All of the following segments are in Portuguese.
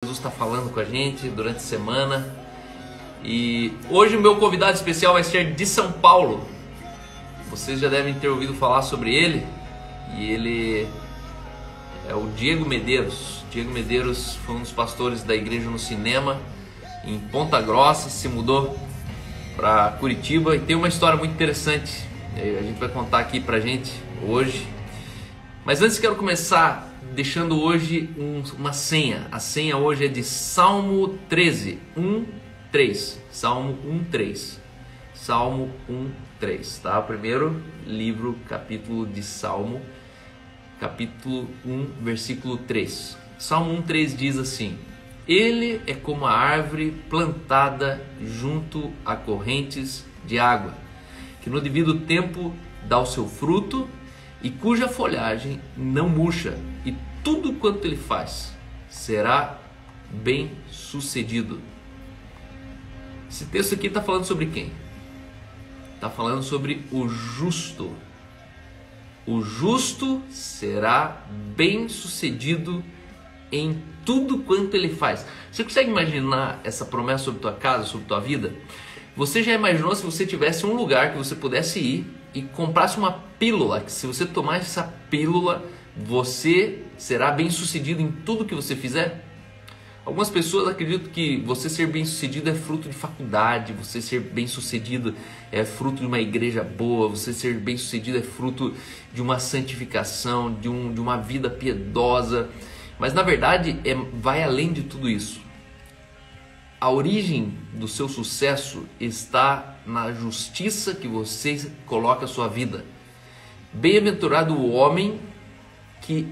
Jesus está falando com a gente durante a semana. E hoje o meu convidado especial vai ser de São Paulo. Vocês já devem ter ouvido falar sobre ele. E ele é o Diego Medeiros. Diego Medeiros foi um dos pastores da Igreja no Cinema em Ponta Grossa, se mudou para Curitiba e tem uma história muito interessante. A gente vai contar aqui pra gente hoje. Mas antes quero começar deixando hoje uma senha. A senha hoje é de Salmo 13, 1:3. Salmo 1:3. Salmo 1:3, tá? O primeiro livro, capítulo de Salmo, capítulo 1, versículo 3. Salmo 1:3 diz assim: Ele é como a árvore plantada junto a correntes de água, que no devido tempo dá o seu fruto e cuja folhagem não murcha, e tudo quanto ele faz será bem sucedido. Esse texto aqui está falando sobre quem? Está falando sobre o justo. O justo será bem sucedido em tudo quanto ele faz. Você consegue imaginar essa promessa sobre tua casa, sobre tua vida? Você já imaginou se você tivesse um lugar que você pudesse ir e comprasse uma pílula, que se você tomar essa pílula, você será bem sucedido em tudo que você fizer? Algumas pessoas acreditam que você ser bem sucedido é fruto de faculdade, você ser bem sucedido é fruto de uma igreja boa, você ser bem sucedido é fruto de uma santificação, de uma vida piedosa. Mas na verdade vai além de tudo isso. A origem do seu sucesso está na justiça que você coloca a sua vida. Bem-aventurado o homem que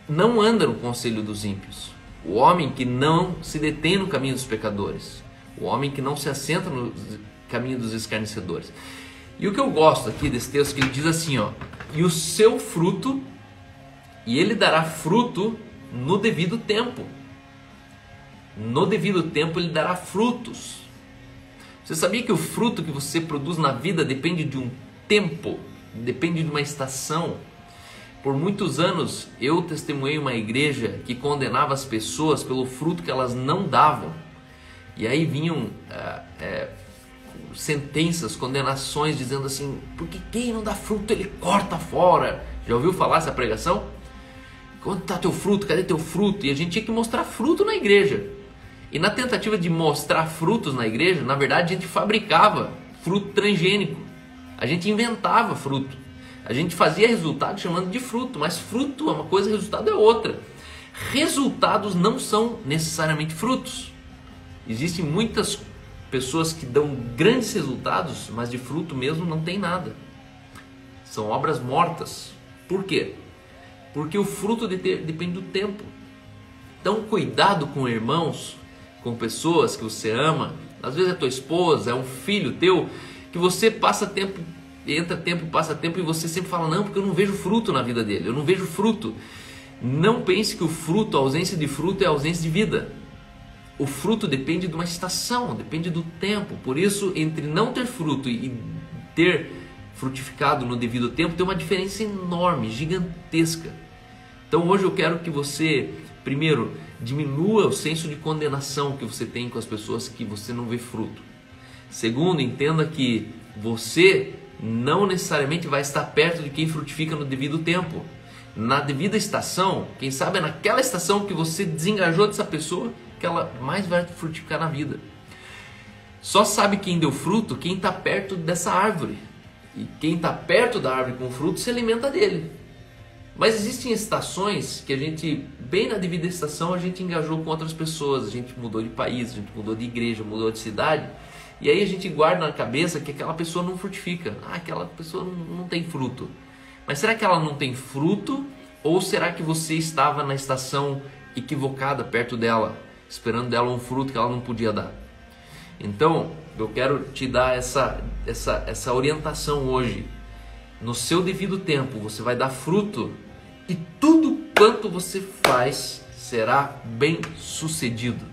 não anda no conselho dos ímpios, o homem que não se detém no caminho dos pecadores, o homem que não se assenta no caminho dos escarnecedores. E o que eu gosto aqui desse texto, que ele diz assim, ó: e o seu fruto, e ele dará fruto no devido tempo. No devido tempo ele dará frutos. Você sabia que o fruto que você produz na vida depende de um tempo, depende de uma estação? Por muitos anos eu testemunhei uma igreja que condenava as pessoas pelo fruto que elas não davam. E aí vinham sentenças, condenações dizendo assim: porque quem não dá fruto ele corta fora. Já ouviu falar essa pregação? Onde está teu fruto? Cadê teu fruto? E a gente tinha que mostrar fruto na igreja. E na tentativa de mostrar frutos na igreja, na verdade a gente fabricava fruto transgênico. A gente inventava fruto. A gente fazia resultado chamando de fruto, mas fruto é uma coisa, resultado é outra. Resultados não são necessariamente frutos. Existem muitas pessoas que dão grandes resultados, mas de fruto mesmo não tem nada. São obras mortas. Por quê? Porque o fruto depende do tempo. Então cuidado com irmãos, com pessoas que você ama. Às vezes é tua esposa, é um filho teu, que você passa tempo, entra tempo, passa tempo, e você sempre fala: não, porque eu não vejo fruto na vida dele, eu não vejo fruto. Não pense que o fruto, a ausência de fruto é a ausência de vida. O fruto depende de uma estação, depende do tempo. Por isso, entre não ter fruto e ter frutificado no devido tempo, tem uma diferença enorme, gigantesca. Então hoje eu quero que você, primeiro, diminua o senso de condenação que você tem com as pessoas que você não vê fruto. Segundo, entenda que você não necessariamente vai estar perto de quem frutifica no devido tempo. Na devida estação, quem sabe é naquela estação que você desengajou dessa pessoa que ela mais vai frutificar na vida. Só sabe quem deu fruto quem está perto dessa árvore. E quem está perto da árvore com fruto se alimenta dele. Mas existem estações que a gente, bem na devida estação, a gente engajou com outras pessoas, a gente mudou de país, a gente mudou de igreja, mudou de cidade, e aí a gente guarda na cabeça que aquela pessoa não frutifica, aquela pessoa não tem fruto. Mas será que ela não tem fruto, ou será que você estava na estação equivocada perto dela, esperando dela um fruto que ela não podia dar? Então, eu quero te dar essa orientação hoje. No seu devido tempo, você vai dar fruto e tudo quanto você faz será bem sucedido.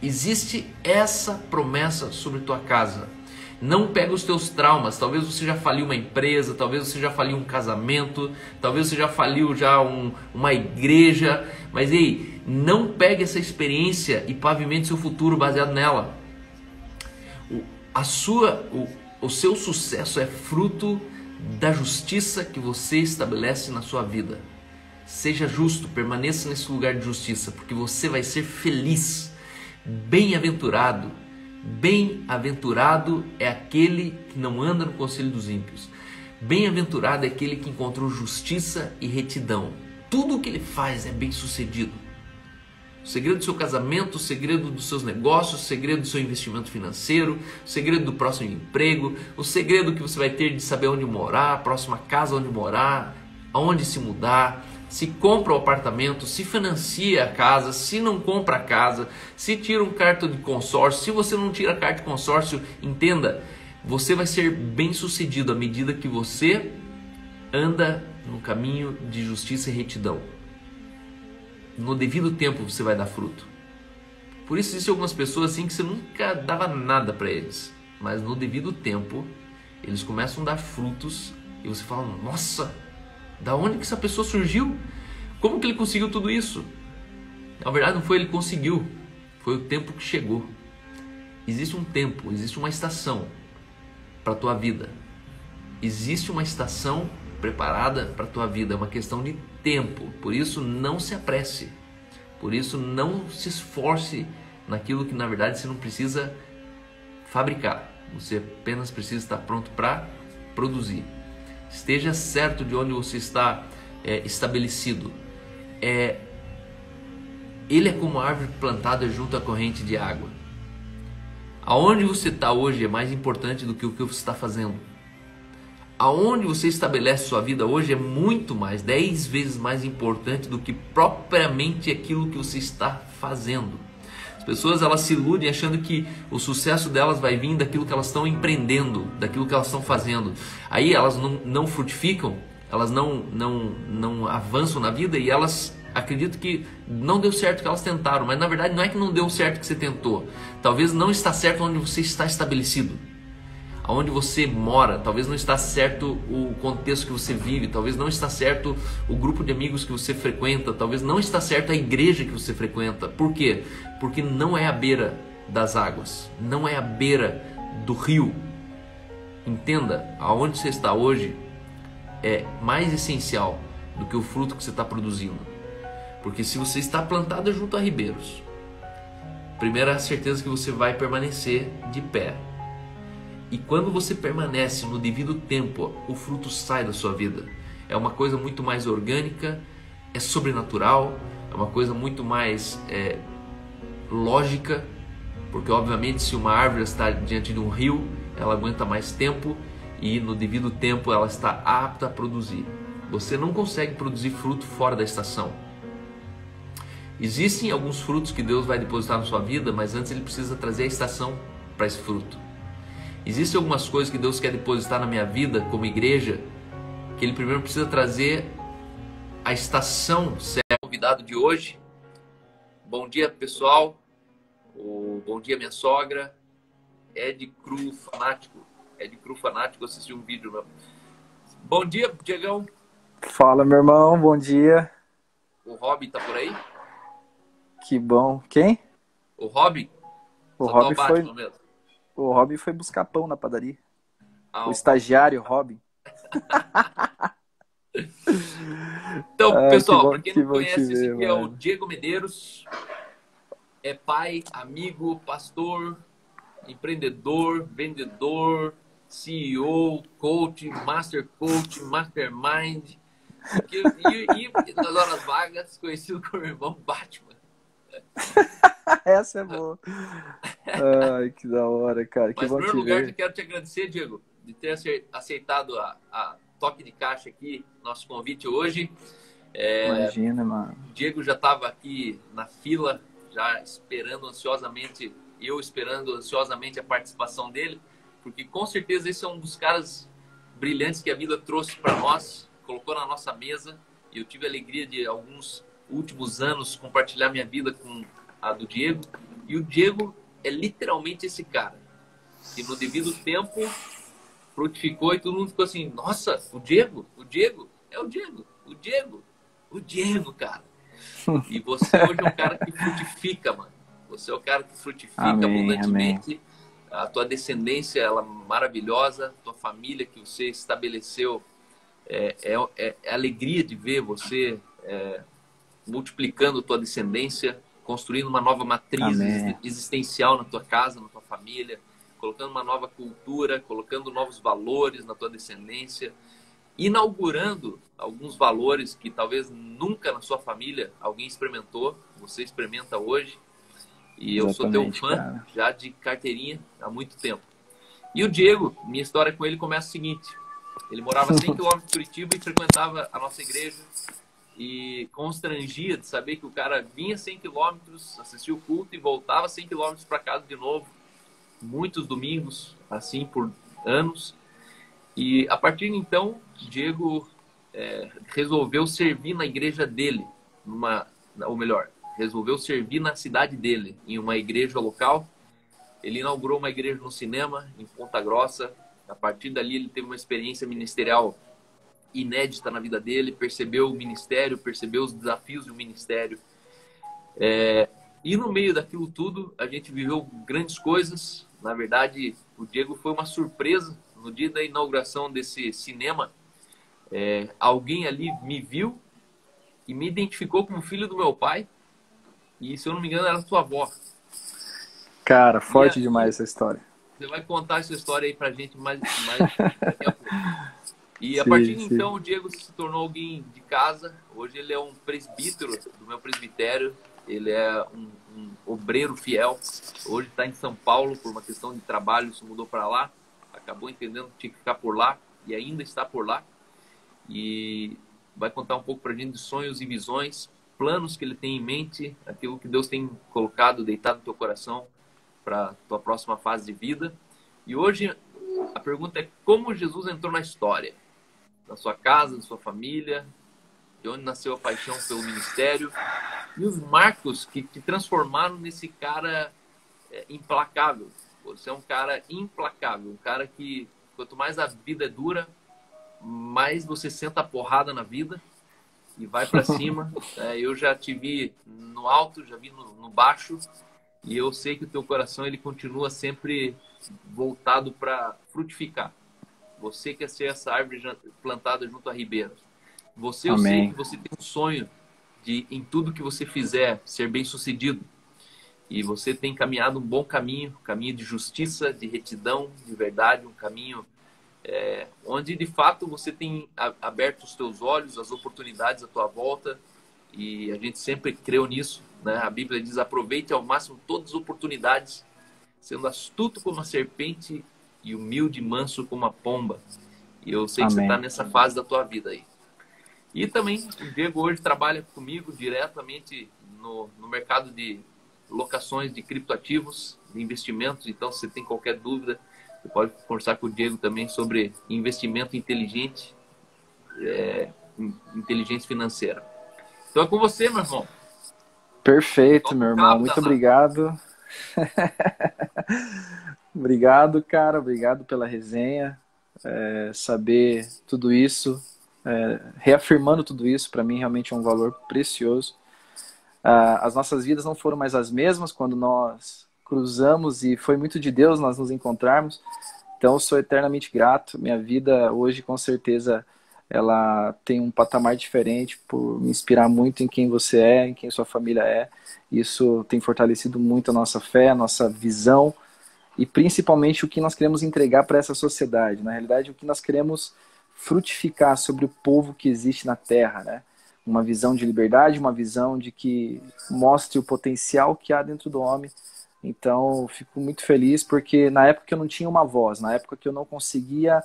Existe essa promessa sobre tua casa. Não pega os teus traumas. Talvez você já faliu uma empresa, talvez você já faliu um casamento, talvez você já faliu uma igreja. Mas ei, não pegue essa experiência e pavimente seu futuro baseado nela. O seu sucesso é fruto da justiça que você estabelece na sua vida. Seja justo, permaneça nesse lugar de justiça, porque você vai ser feliz. Bem-aventurado. Bem-aventurado é aquele que não anda no conselho dos ímpios. Bem-aventurado é aquele que encontrou justiça e retidão. Tudo o que ele faz é bem-sucedido. O segredo do seu casamento, o segredo dos seus negócios, o segredo do seu investimento financeiro, o segredo do próximo emprego, o segredo que você vai ter de saber onde morar, a próxima casa onde morar, aonde se mudar, se compra o apartamento, se financia a casa, se não compra a casa, se tira um cartão de consórcio, se você não tira a carta de consórcio, entenda, você vai ser bem sucedido à medida que você anda no caminho de justiça e retidão. No devido tempo você vai dar fruto. Por isso existem algumas pessoas assim que você nunca dava nada para eles, mas no devido tempo eles começam a dar frutos e você fala, nossa, da onde que essa pessoa surgiu? Como que ele conseguiu tudo isso? Na verdade não foi ele que conseguiu, foi o tempo que chegou. Existe um tempo, existe uma estação para a tua vida. Existe uma estação preparada para a tua vida, é uma questão de tempo. Por isso não se apresse, por isso não se esforce naquilo que na verdade você não precisa fabricar, você apenas precisa estar pronto para produzir. Esteja certo de onde você está estabelecido. Ele é como a árvore plantada junto à corrente de água. Aonde você está hoje é mais importante do que o que você está fazendo. Aonde você estabelece sua vida hoje é muito mais, 10 vezes mais importante do que propriamente aquilo que você está fazendo. As pessoas elas se iludem achando que o sucesso delas vai vir daquilo que elas estão empreendendo, daquilo que elas estão fazendo. Aí elas não frutificam, elas não avançam na vida e elas acreditam que não deu certo o que elas tentaram. Mas na verdade não é que não deu certo o que você tentou. Talvez não está certo onde você está estabelecido. Aonde você mora, talvez não está certo o contexto que você vive, talvez não está certo o grupo de amigos que você frequenta, talvez não está certo a igreja que você frequenta. Por quê? Porque não é à beira das águas, não é à beira do rio. Entenda, aonde você está hoje é mais essencial do que o fruto que você está produzindo. Porque se você está plantado junto a ribeiros, primeira certeza que você vai permanecer de pé. E quando você permanece no devido tempo, o fruto sai da sua vida. É uma coisa muito mais orgânica, é sobrenatural, é uma coisa muito mais lógica, porque obviamente se uma árvore está diante de um rio, ela aguenta mais tempo e no devido tempo ela está apta a produzir. Você não consegue produzir fruto fora da estação. Existem alguns frutos que Deus vai depositar na sua vida, mas antes Ele precisa trazer a estação para esse fruto. Existem algumas coisas que Deus quer depositar na minha vida como igreja, que Ele primeiro precisa trazer a estação certa. Convidado de hoje, bom dia pessoal, bom dia minha sogra, Ed Cru Fanático, assistiu um vídeo meu. Bom dia, Diegão. Fala, meu irmão, bom dia. O Robbie tá por aí? Que bom. Quem? O Robbie? O Robbie foi buscar pão na padaria. O estagiário Robbie. Então, pessoal, para quem não conhece, esse aqui é o Diego Medeiros. É pai, amigo, pastor, empreendedor, vendedor, CEO, coach, master coach, mastermind. E nas horas vagas, conhecido como irmão Batman. Essa é boa. Ai, que da hora, cara. Mas, em primeiro lugar, eu quero te agradecer, Diego, de ter aceitado a toque de caixa aqui, nosso convite hoje. Imagina, mano. O Diego já estava aqui na fila, já esperando ansiosamente a participação dele, porque com certeza esse é um dos caras brilhantes que a vida trouxe para nós, colocou na nossa mesa, e eu tive a alegria de alguns últimos anos compartilhar minha vida com a do Diego, e o Diego é literalmente esse cara. E no devido tempo, frutificou e todo mundo ficou assim, nossa, o Diego, é o Diego, cara. E você hoje é um cara que frutifica, mano. Você é o cara que frutifica Amém, abundantemente. amém. A tua descendência, ela é maravilhosa. Tua família que você estabeleceu, é alegria de ver você multiplicando tua descendência, construindo uma nova matriz existencial na tua casa, na tua família, colocando uma nova cultura, colocando novos valores na tua descendência, inaugurando alguns valores que talvez nunca na sua família alguém experimentou, você experimenta hoje. E eu sou teu fã, cara, já de carteirinha há muito tempo. E o Diego, minha história com ele começa o seguinte: ele morava a 100 km de Curitiba e frequentava a nossa igreja, e constrangia de saber que o cara vinha 100 km, assistia o culto e voltava 100 km para casa de novo, muitos domingos, assim por anos. E a partir de então, Diego resolveu servir na igreja dele, resolveu servir na cidade dele, em uma igreja local. Ele inaugurou uma igreja no cinema, em Ponta Grossa. A partir dali, ele teve uma experiência ministerial inédita na vida dele, percebeu o ministério, percebeu os desafios do ministério. E no meio daquilo tudo, a gente viveu grandes coisas. Na verdade, o Diego foi uma surpresa. No dia da inauguração desse cinema, alguém ali me viu e me identificou como filho do meu pai. E, se eu não me engano, era sua avó. Cara, forte demais essa história. Você vai contar essa história aí pra gente mais daqui a pouco. E a partir de então, o Diego se tornou alguém de casa. Hoje ele é um presbítero do meu presbitério. Ele é um obreiro fiel. Hoje está em São Paulo por uma questão de trabalho. Se mudou para lá. Acabou entendendo que tinha que ficar por lá. E ainda está por lá. E vai contar um pouco pra gente de sonhos e visões, planos que ele tem em mente, aquilo que Deus tem colocado, deitado no teu coração para tua próxima fase de vida. E hoje a pergunta é: como Jesus entrou na história? Na sua casa, na sua família, de onde nasceu a paixão pelo ministério e os marcos que te transformaram nesse cara implacável. Você é um cara implacável, um cara que quanto mais a vida é dura, mais você senta a porrada na vida e vai para cima. Eu já te vi no alto, já vi no baixo, e eu sei que o teu coração ele continua sempre voltado para frutificar. Você quer ser essa árvore plantada junto a ribeiros. Você, eu sei que você tem um sonho de, em tudo que você fizer, ser bem sucedido. E você tem caminhado um bom caminho, caminho de justiça, de retidão, de verdade, um caminho onde de fato você tem aberto os teus olhos, as oportunidades à tua volta, e a gente sempre creu nisso, né? A Bíblia diz: aproveite ao máximo todas as oportunidades, sendo astuto como a serpente e humilde e manso como a pomba. E eu sei que você está nessa fase da tua vida aí. E também o Diego hoje trabalha comigo diretamente no mercado de locações de criptoativos, de investimentos. Então, se você tem qualquer dúvida, você pode conversar com o Diego também sobre investimento inteligente, inteligência financeira. Então é com você, meu irmão. Perfeito, meu irmão. Muito obrigado. Obrigado, cara. Obrigado pela resenha. Saber tudo isso, reafirmando tudo isso, para mim realmente é um valor precioso. As nossas vidas não foram mais as mesmas quando nós cruzamos, e foi muito de Deus nós nos encontrarmos. Então eu sou eternamente grato. Minha vida hoje, com certeza, ela tem um patamar diferente por me inspirar muito em quem você é, em quem sua família é. Isso tem fortalecido muito a nossa fé, a nossa visão e principalmente o que nós queremos entregar para essa sociedade. Na realidade, o que nós queremos frutificar sobre o povo que existe na Terra, né? Uma visão de liberdade, uma visão de que mostre o potencial que há dentro do homem. Então, eu fico muito feliz porque na época que eu não tinha uma voz, na época que eu não conseguia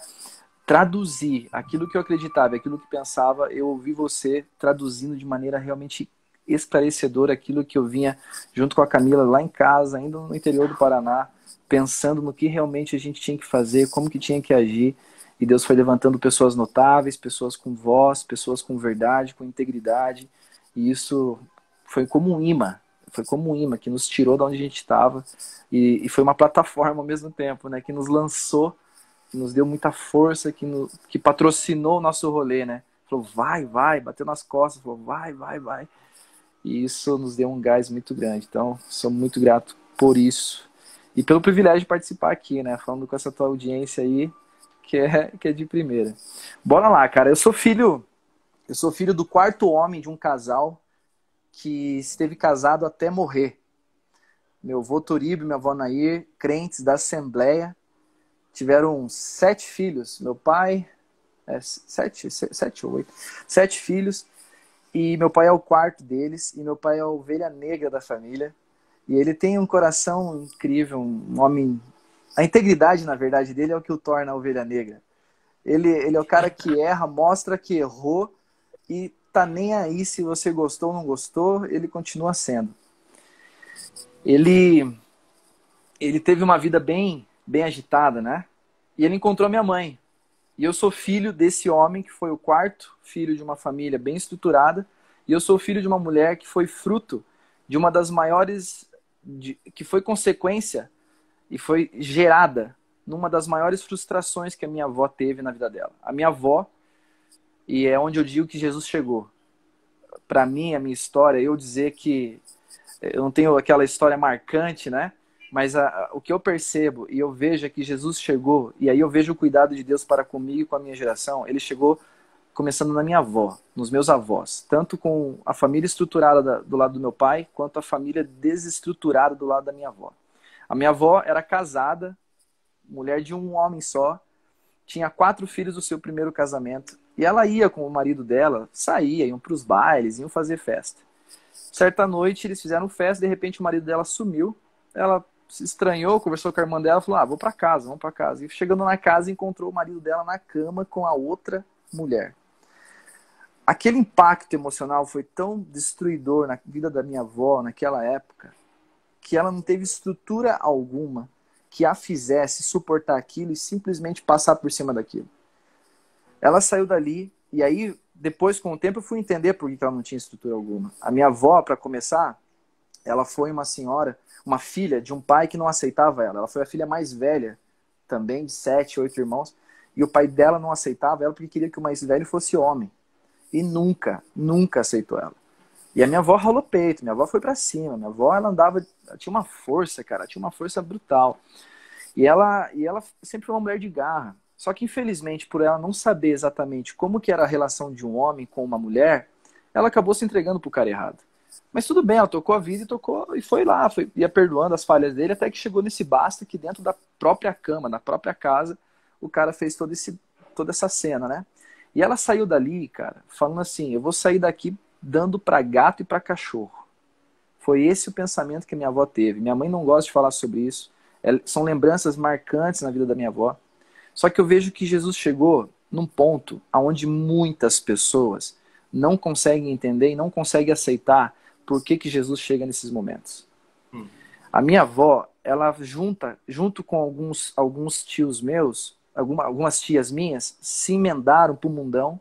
traduzir aquilo que eu acreditava, aquilo que pensava, eu ouvi você traduzindo de maneira realmente esclarecedora aquilo que eu vinha junto com a Camila lá em casa, ainda no interior do Paraná, pensando no que realmente a gente tinha que fazer, como que tinha que agir. E Deus foi levantando pessoas notáveis, pessoas com voz, pessoas com verdade, com integridade. E isso foi como um imã. Foi como um imã que nos tirou de onde a gente estava e foi uma plataforma ao mesmo tempo, né? Que nos lançou, que nos deu muita força, que patrocinou o nosso rolê, né? Falou, vai, bateu nas costas, falou, vai. E isso nos deu um gás muito grande. Então, sou muito grato por isso. E pelo privilégio de participar aqui, né? Falando com essa tua audiência aí, que é de primeira. Bora lá, cara. Eu sou filho do quarto homem de um casal que esteve casado até morrer. Meu avô Toríbio e minha avó Nair, crentes da Assembleia, tiveram 7 filhos. Meu pai, 7 ou 8, 7 filhos. E meu pai é o quarto deles, e meu pai é a ovelha negra da família. E ele tem um coração incrível, um homem... A integridade, na verdade, dele é o que o torna a ovelha negra. Ele é o cara que erra, mostra que errou, e tá nem aí se você gostou ou não gostou, ele continua sendo. Ele teve uma vida bem agitada, né? E ele encontrou minha mãe. E eu sou filho desse homem que foi o quarto filho de uma família bem estruturada. E eu sou filho de uma mulher que foi fruto de uma das maiores... que foi consequência e foi gerada numa das maiores frustrações que a minha avó teve na vida dela. A minha avó, e é onde eu digo que Jesus chegou. Para mim, a minha história, eu dizer que eu não tenho aquela história marcante, né? Mas o que eu percebo e eu vejo é que Jesus chegou, e aí eu vejo o cuidado de Deus para comigo e com a minha geração. Ele chegou começando na minha avó, nos meus avós. Tanto com a família estruturada do lado do meu pai, quanto a família desestruturada do lado da minha avó. A minha avó era casada, mulher de um homem só, tinha 4 filhos do seu primeiro casamento. E ela ia com o marido dela, saía, iam para os bailes, iam fazer festa. Certa noite eles fizeram festa, de repente o marido dela sumiu. Ela se estranhou, conversou com a irmã dela, falou, vou para casa, vamos para casa. E chegando na casa, encontrou o marido dela na cama com a outra mulher. Aquele impacto emocional foi tão destruidor na vida da minha avó naquela época, que ela não teve estrutura alguma que a fizesse suportar aquilo e simplesmente passar por cima daquilo. Ela saiu dali, e aí, depois, com o tempo, eu fui entender por que ela não tinha estrutura alguma. A minha avó, para começar, ela foi uma senhora, uma filha de um pai que não aceitava ela. Ela foi a filha mais velha, também, de 7, 8 irmãos, e o pai dela não aceitava ela porque queria que o mais velho fosse homem. E nunca aceitou ela. E a minha avó rolou peito, minha avó foi pra cima, minha avó, ela tinha uma força, cara, tinha uma força brutal. E ela sempre foi uma mulher de garra. Só que, infelizmente, por ela não saber exatamente como que era a relação de um homem com uma mulher, ela acabou se entregando pro cara errado. Mas tudo bem, ela tocou a vida e foi lá, ia perdoando as falhas dele, até que chegou nesse basta que dentro da própria cama, na própria casa, o cara fez toda essa cena, né? E ela saiu dali, cara, falando assim, eu vou sair daqui dando pra gato e pra cachorro. Foi esse o pensamento que minha avó teve. Minha mãe não gosta de falar sobre isso. São lembranças marcantes na vida da minha avó. Só que eu vejo que Jesus chegou num ponto onde muitas pessoas não conseguem entender e não conseguem aceitar por que Jesus chega nesses momentos. A minha avó, ela junto com alguns tios meus, algumas tias minhas, se emendaram pro mundão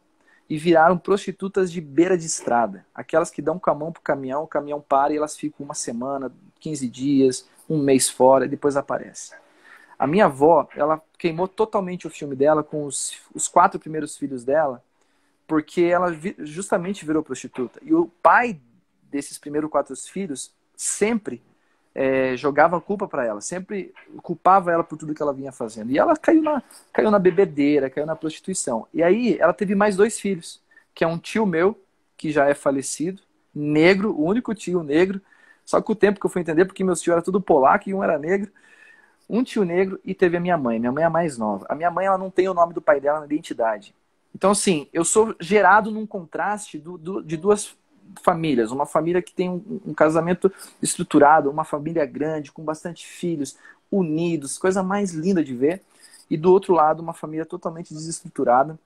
e viraram prostitutas de beira de estrada. Aquelas que dão com a mão pro caminhão, o caminhão para e elas ficam uma semana, 15 dias, um mês fora e depois aparecem. A minha avó, ela queimou totalmente o filme dela com os 4 primeiros filhos dela, porque ela justamente virou prostituta. E o pai desses primeiros 4 filhos sempre jogava a culpa para ela, sempre culpava ela por tudo que ela vinha fazendo. E ela caiu na bebedeira, caiu na prostituição. E aí ela teve mais 2 filhos, que é um tio meu, que já é falecido, negro, o único tio negro, só que o tempo que eu fui entender, porque meus tios eram tudo polaco e um era negro, um tio negro, e teve a minha mãe é a mais nova. A minha mãe, ela não tem o nome do pai dela na identidade. Então, assim, eu sou gerado num contraste de 2 famílias. Uma família que tem um casamento estruturado, uma família grande, com bastante filhos, unidos, coisa mais linda de ver. E do outro lado, uma família totalmente desestruturada.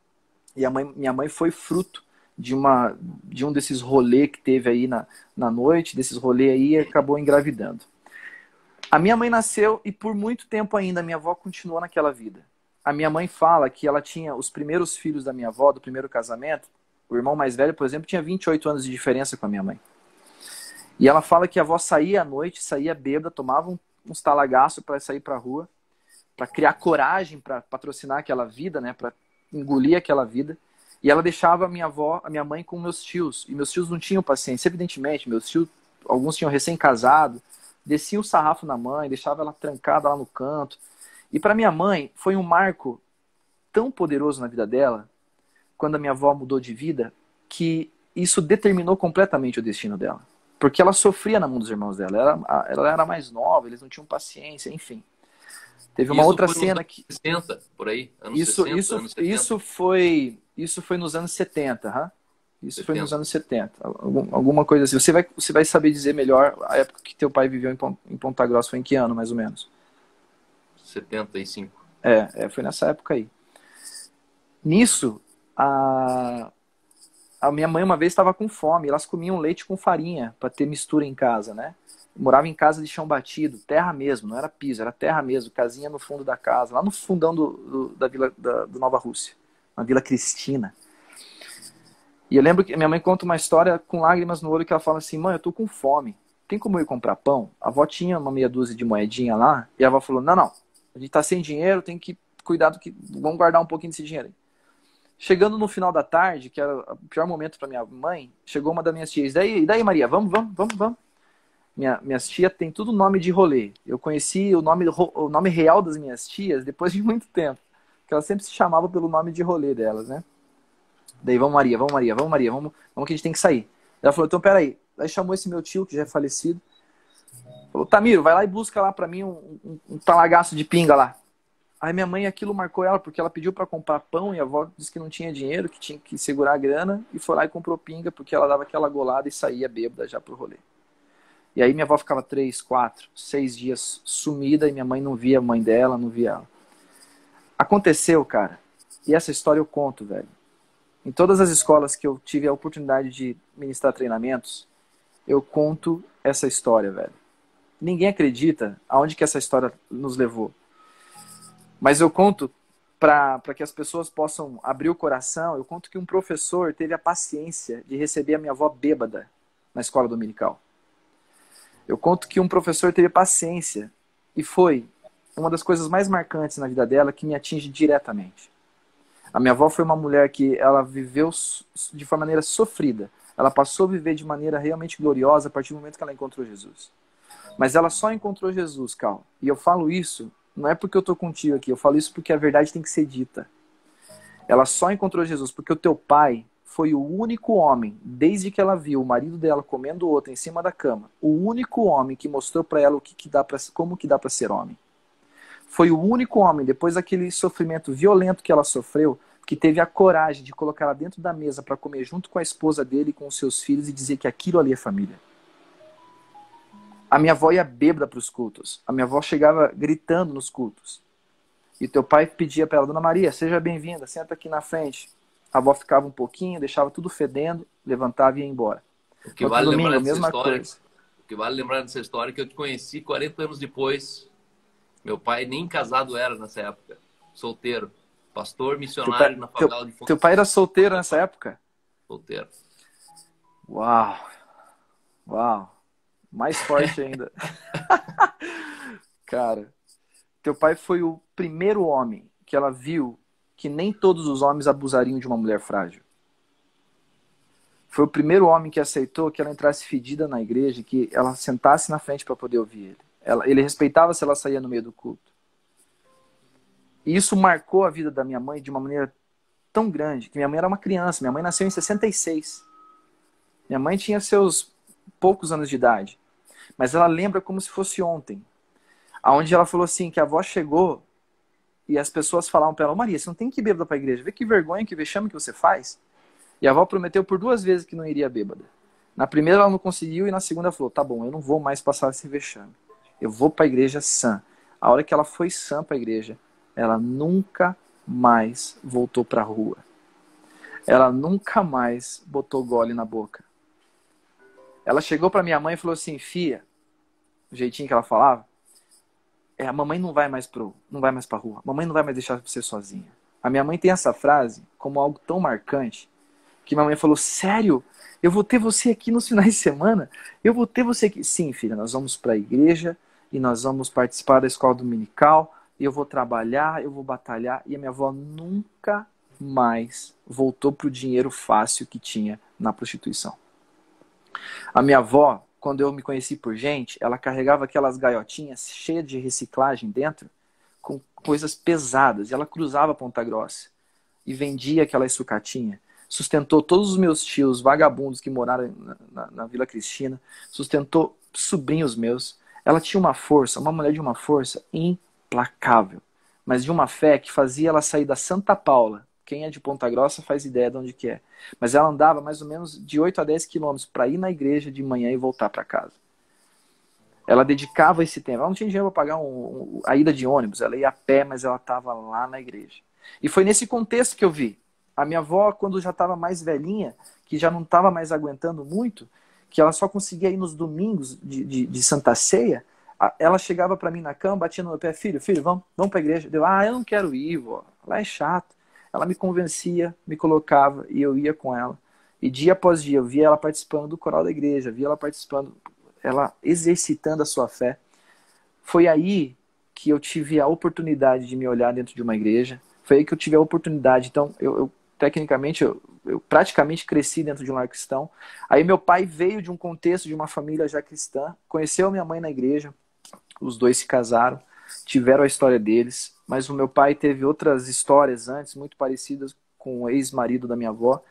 E minha mãe foi fruto de um desses rolês que teve aí na noite, desses rolês aí, e acabou engravidando. A minha mãe nasceu e por muito tempo ainda a minha avó continuou naquela vida. A minha mãe fala que ela tinha os primeiros filhos da minha avó, do primeiro casamento. O irmão mais velho, por exemplo, tinha 28 anos de diferença com a minha mãe. E ela fala que a avó saía à noite, saía bêbada, tomava uns talagaços para sair para a rua, para criar coragem para patrocinar aquela vida, né, para engolir aquela vida. E ela deixava a minha avó, a minha mãe com meus tios. E meus tios não tinham paciência, evidentemente. Meus tios, alguns tinham recém-casado, desciam o sarrafo na mãe, deixava ela trancada lá no canto. E para minha mãe foi um marco tão poderoso na vida dela, quando a minha avó mudou de vida, que isso determinou completamente o destino dela. Porque ela sofria na mão dos irmãos dela. Ela era mais nova, eles não tinham paciência, enfim. Teve uma outra cena que... 60, por aí? Anos 60, anos 70? Isso foi nos anos 70, huh? Isso 70. foi nos anos 70. Alguma coisa assim. Você vai saber dizer melhor a época que teu pai viveu em Ponta Grossa, foi em que ano, mais ou menos? 75. Foi nessa época aí. Nisso, a minha mãe uma vez estava com fome, elas comiam leite com farinha para ter mistura em casa, né? Morava em casa de chão batido, terra mesmo, não era piso, era terra mesmo, casinha no fundo da casa, lá no fundão da vila do Nova Rússia, na Vila Cristina. E eu lembro que minha mãe conta uma história com lágrimas no olho, que ela fala assim: mãe, eu tô com fome, tem como eu ir comprar pão? A avó tinha uma meia dúzia de moedinha lá, e a avó falou: não, a gente tá sem dinheiro, tem que cuidar vamos guardar um pouquinho desse dinheiro aí. Chegando no final da tarde, que era o pior momento para minha mãe, chegou uma das minhas tias. E daí, Maria, vamos. Minhas tias têm tudo nome de rolê. Eu conheci o nome real das minhas tias depois de muito tempo. Porque elas sempre se chamavam pelo nome de rolê delas, né? Daí, vamos Maria, vamos que a gente tem que sair. Ela falou, então peraí. Aí chamou esse meu tio, que já é falecido. Falou, Tamiro, vai lá e busca lá pra mim um talagaço de pinga lá. Aí minha mãe, aquilo marcou ela, porque ela pediu para comprar pão e a avó disse que não tinha dinheiro, que tinha que segurar a grana, e foi lá e comprou pinga, porque ela dava aquela golada e saía bêbada já pro rolê. E aí minha avó ficava 3, 4, 6 dias sumida e minha mãe não via a mãe dela, não via ela. Aconteceu, cara, e essa história eu conto, velho. Em todas as escolas que eu tive a oportunidade de ministrar treinamentos, eu conto essa história, velho. Ninguém acredita aonde que essa história nos levou. Mas eu conto, para que as pessoas possam abrir o coração, eu conto que um professor teve a paciência de receber a minha avó bêbada na escola dominical. Eu conto que um professor teve paciência e foi uma das coisas mais marcantes na vida dela que me atinge diretamente. A minha avó foi uma mulher que ela viveu de uma maneira sofrida. Ela passou a viver de maneira realmente gloriosa a partir do momento que ela encontrou Jesus. Mas ela só encontrou Jesus, Cal. E eu falo isso... Não é porque eu tô contigo aqui, eu falo isso porque a verdade tem que ser dita. Ela só encontrou Jesus porque o teu pai foi o único homem, desde que ela viu o marido dela comendo outro em cima da cama, o único homem que mostrou para ela como que dá para ser homem. Foi o único homem, depois daquele sofrimento violento que ela sofreu, que teve a coragem de colocar ela dentro da mesa para comer junto com a esposa dele e com os seus filhos e dizer que aquilo ali é família. A minha avó ia bêbada para os cultos. A minha avó chegava gritando nos cultos. E teu pai pedia para ela, Dona Maria, seja bem-vinda, senta aqui na frente. A avó ficava um pouquinho, deixava tudo fedendo, levantava e ia embora. O que vale lembrar dessa história é que eu te conheci 40 anos depois. Meu pai nem casado era nessa época. Solteiro. Pastor, missionário na favela de Fonte. Teu pai era solteiro nessa época? Solteiro. Uau. Mais forte ainda. Cara, teu pai foi o primeiro homem que ela viu que nem todos os homens abusariam de uma mulher frágil. Foi o primeiro homem que aceitou que ela entrasse fedida na igreja, que ela sentasse na frente para poder ouvir ele. Ele respeitava se ela saía no meio do culto. E isso marcou a vida da minha mãe de uma maneira tão grande, que minha mãe era uma criança. Minha mãe nasceu em 66. Minha mãe tinha seus poucos anos de idade. Mas ela lembra como se fosse ontem. Onde ela falou assim, que a avó chegou e as pessoas falavam para ela, Maria, você não tem que ir bêbada para a igreja. Vê que vergonha, que vexame que você faz. E a avó prometeu por 2 vezes que não iria bêbada. Na primeira ela não conseguiu e na segunda falou, tá bom, eu não vou mais passar esse vexame. Eu vou para a igreja sã. A hora que ela foi sã para a igreja, ela nunca mais voltou para a rua. Ela nunca mais botou gole na boca. Ela chegou para minha mãe e falou assim, filha, o jeitinho que ela falava, a mamãe não vai mais pra rua, a mamãe não vai mais deixar você sozinha. A minha mãe tem essa frase como algo tão marcante Que minha mãe falou, sério? Eu vou ter você aqui nos finais de semana? Eu vou ter você aqui? Sim, filha, nós vamos para a igreja e nós vamos participar da escola dominical, e eu vou trabalhar, eu vou batalhar. E a minha avó nunca mais voltou pro dinheiro fácil que tinha na prostituição. A minha avó, quando eu me conheci por gente, ela carregava aquelas gaiotinhas cheias de reciclagem dentro, com coisas pesadas. E ela cruzava Ponta Grossa e vendia aquela sucatinha. Sustentou todos os meus tios vagabundos que moraram na Vila Cristina. Sustentou sobrinhos meus. Ela tinha uma força, uma mulher de uma força implacável. Mas de uma fé que fazia ela sair da Santa Paula. Quem é de Ponta Grossa faz ideia de onde que é. Mas ela andava mais ou menos de 8 a 10 quilômetros para ir na igreja de manhã e voltar para casa. Ela dedicava esse tempo. Ela não tinha dinheiro para pagar a ida de ônibus. Ela ia a pé, mas ela estava lá na igreja. E foi nesse contexto que eu vi. A minha avó, quando já estava mais velhinha, que já não estava mais aguentando muito, que ela só conseguia ir nos domingos de Santa Ceia, ela chegava para mim na cama, batia no meu pé, filho, vamos para a igreja. Eu não quero ir, vó. Lá é chato. Ela me convencia, me colocava e eu ia com ela. E dia após dia eu via ela participando do coral da igreja, via ela participando, ela exercitando a sua fé. Foi aí que eu tive a oportunidade de me olhar dentro de uma igreja. Foi aí que eu tive a oportunidade. Então, tecnicamente, eu praticamente cresci dentro de um lar cristão. Aí meu pai veio de um contexto de uma família já cristã, conheceu minha mãe na igreja, os dois se casaram, tiveram a história deles, mas o meu pai teve outras histórias antes, muito parecidas com o ex-marido da minha avó,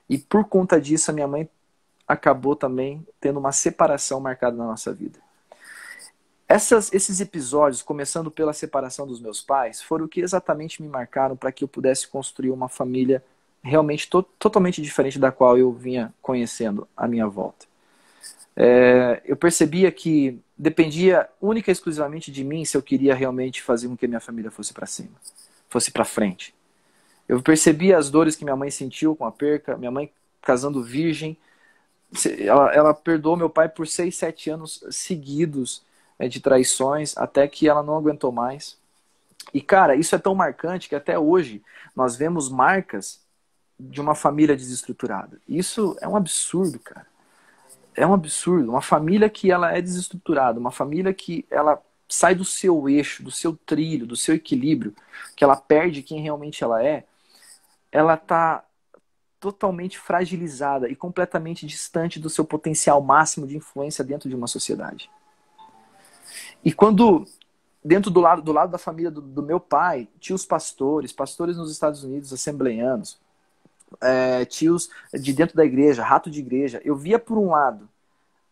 e por conta disso a minha mãe acabou também tendo uma separação marcada na nossa vida. Esses episódios, começando pela separação dos meus pais, foram o que exatamente me marcaram para que eu pudesse construir uma família realmente totalmente diferente da qual eu vinha conhecendo à minha volta. Eu percebia que dependia única e exclusivamente de mim se eu queria realmente fazer com que minha família fosse para cima, fosse para frente. Eu percebia as dores que minha mãe sentiu com a perca, minha mãe casando virgem, ela perdoou meu pai por 6, 7 anos seguidos de traições, até que ela não aguentou mais. E cara, isso é tão marcante que até hoje nós vemos marcas de uma família desestruturada. Isso é um absurdo, cara. É um absurdo. Uma família que ela é desestruturada, uma família que ela sai do seu eixo, do seu trilho, do seu equilíbrio, que ela perde quem realmente ela está totalmente fragilizada e completamente distante do seu potencial máximo de influência dentro de uma sociedade. E quando, dentro do lado da família do meu pai, tios pastores nos Estados Unidos, assembleianos, tios de dentro da igreja, rato de igreja, eu via por um lado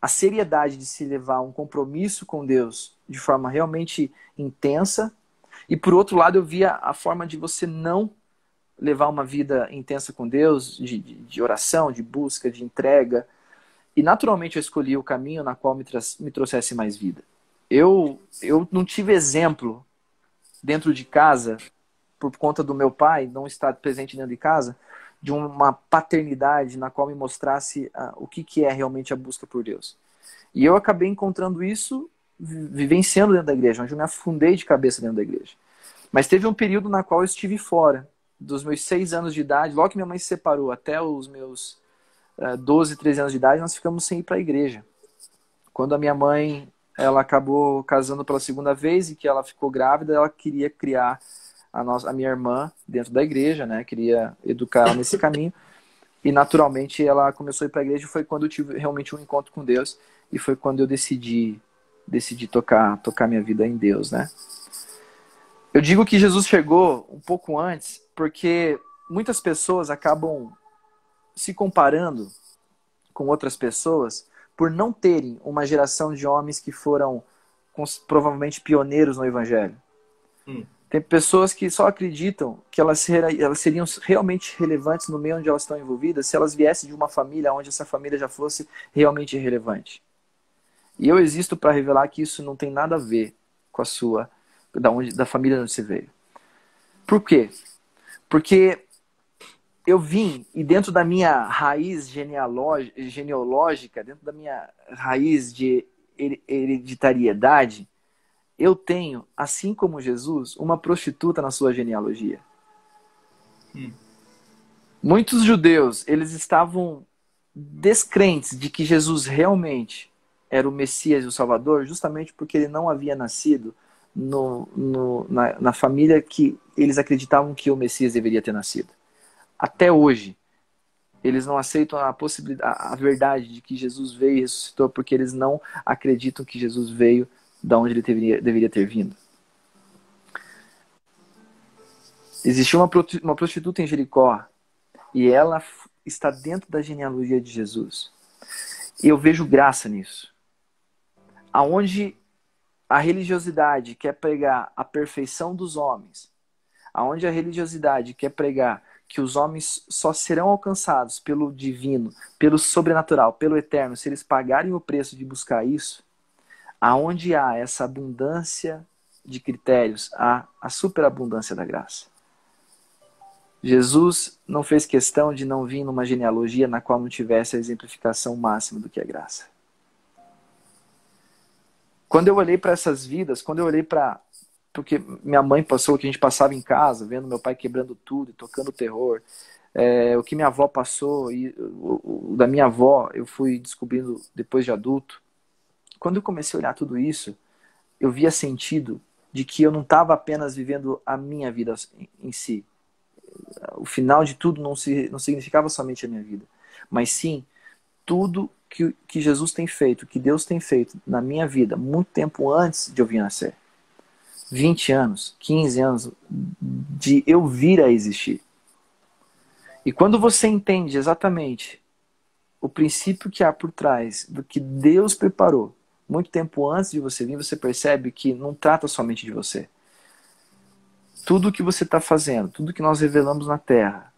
a seriedade de se levar a um compromisso com Deus de forma realmente intensa, e por outro lado eu via a forma de você não levar uma vida intensa com Deus, de oração, de busca, de entrega, e naturalmente eu escolhi o caminho na qual me trouxesse mais vida. Eu não tive exemplo dentro de casa, por conta do meu pai não estar presente dentro de casa, de uma paternidade na qual me mostrasse o que é realmente a busca por Deus. E eu acabei encontrando isso vivenciando dentro da igreja, onde eu me afundei de cabeça dentro da igreja. Mas teve um período na qual eu estive fora, dos meus 6 anos de idade, logo que minha mãe se separou, até os meus 12, 13 anos de idade, nós ficamos sem ir para a igreja. Quando a minha mãe ela acabou casando pela segunda vez e que ela ficou grávida, ela queria criar a minha irmã dentro da igreja, né? Queria educar ela nesse caminho. E naturalmente ela começou a ir para a igreja, e foi quando eu tive realmente um encontro com Deus, e foi quando eu decidi tocar minha vida em Deus, né? Eu digo que Jesus chegou um pouco antes, porque muitas pessoas acabam se comparando com outras pessoas por não terem uma geração de homens que foram provavelmente pioneiros no evangelho. Tem pessoas que só acreditam que elas seriam realmente relevantes no meio onde elas estão envolvidas se elas viessem de uma família onde essa família já fosse realmente relevante. E eu existo para revelar que isso não tem nada a ver com a sua, da família onde você veio. Por quê? Porque eu vim, e dentro da minha raiz genealógica, dentro da minha raiz de hereditariedade, eu tenho, assim como Jesus, uma prostituta na sua genealogia. Muitos judeus, eles estavam descrentes de que Jesus realmente era o Messias e o Salvador, justamente porque ele não havia nascido na família que eles acreditavam que o Messias deveria ter nascido. Até hoje, eles não aceitam a possibilidade, a verdade de que Jesus veio e ressuscitou, porque eles não acreditam que Jesus veio da onde ele deveria ter vindo. Existiu uma prostituta em Jericó, e ela está dentro da genealogia de Jesus. E eu vejo graça nisso. Aonde a religiosidade quer pregar a perfeição dos homens, aonde a religiosidade quer pregar que os homens só serão alcançados pelo divino, pelo sobrenatural, pelo eterno, se eles pagarem o preço de buscar isso, aonde há essa abundância de critérios, há a superabundância da graça. Jesus não fez questão de não vir numa genealogia na qual não tivesse a exemplificação máxima do que é graça. Quando eu olhei para essas vidas, quando eu olhei para... Porque minha mãe passou, o que a gente passava em casa, vendo meu pai quebrando tudo, tocando terror, o que minha avó passou, e o da minha avó eu fui descobrindo depois de adulto. Quando eu comecei a olhar tudo isso, eu via sentido de que eu não estava apenas vivendo a minha vida em si. O final de tudo não significava somente a minha vida, mas sim tudo que Jesus tem feito, que Deus tem feito na minha vida, muito tempo antes de eu vir nascer. 20 anos, 15 anos de eu vir a existir. E quando você entende exatamente o princípio que há por trás do que Deus preparou muito tempo antes de você vir, você percebe que não trata somente de você. Tudo que você está fazendo, tudo que nós revelamos na Terra,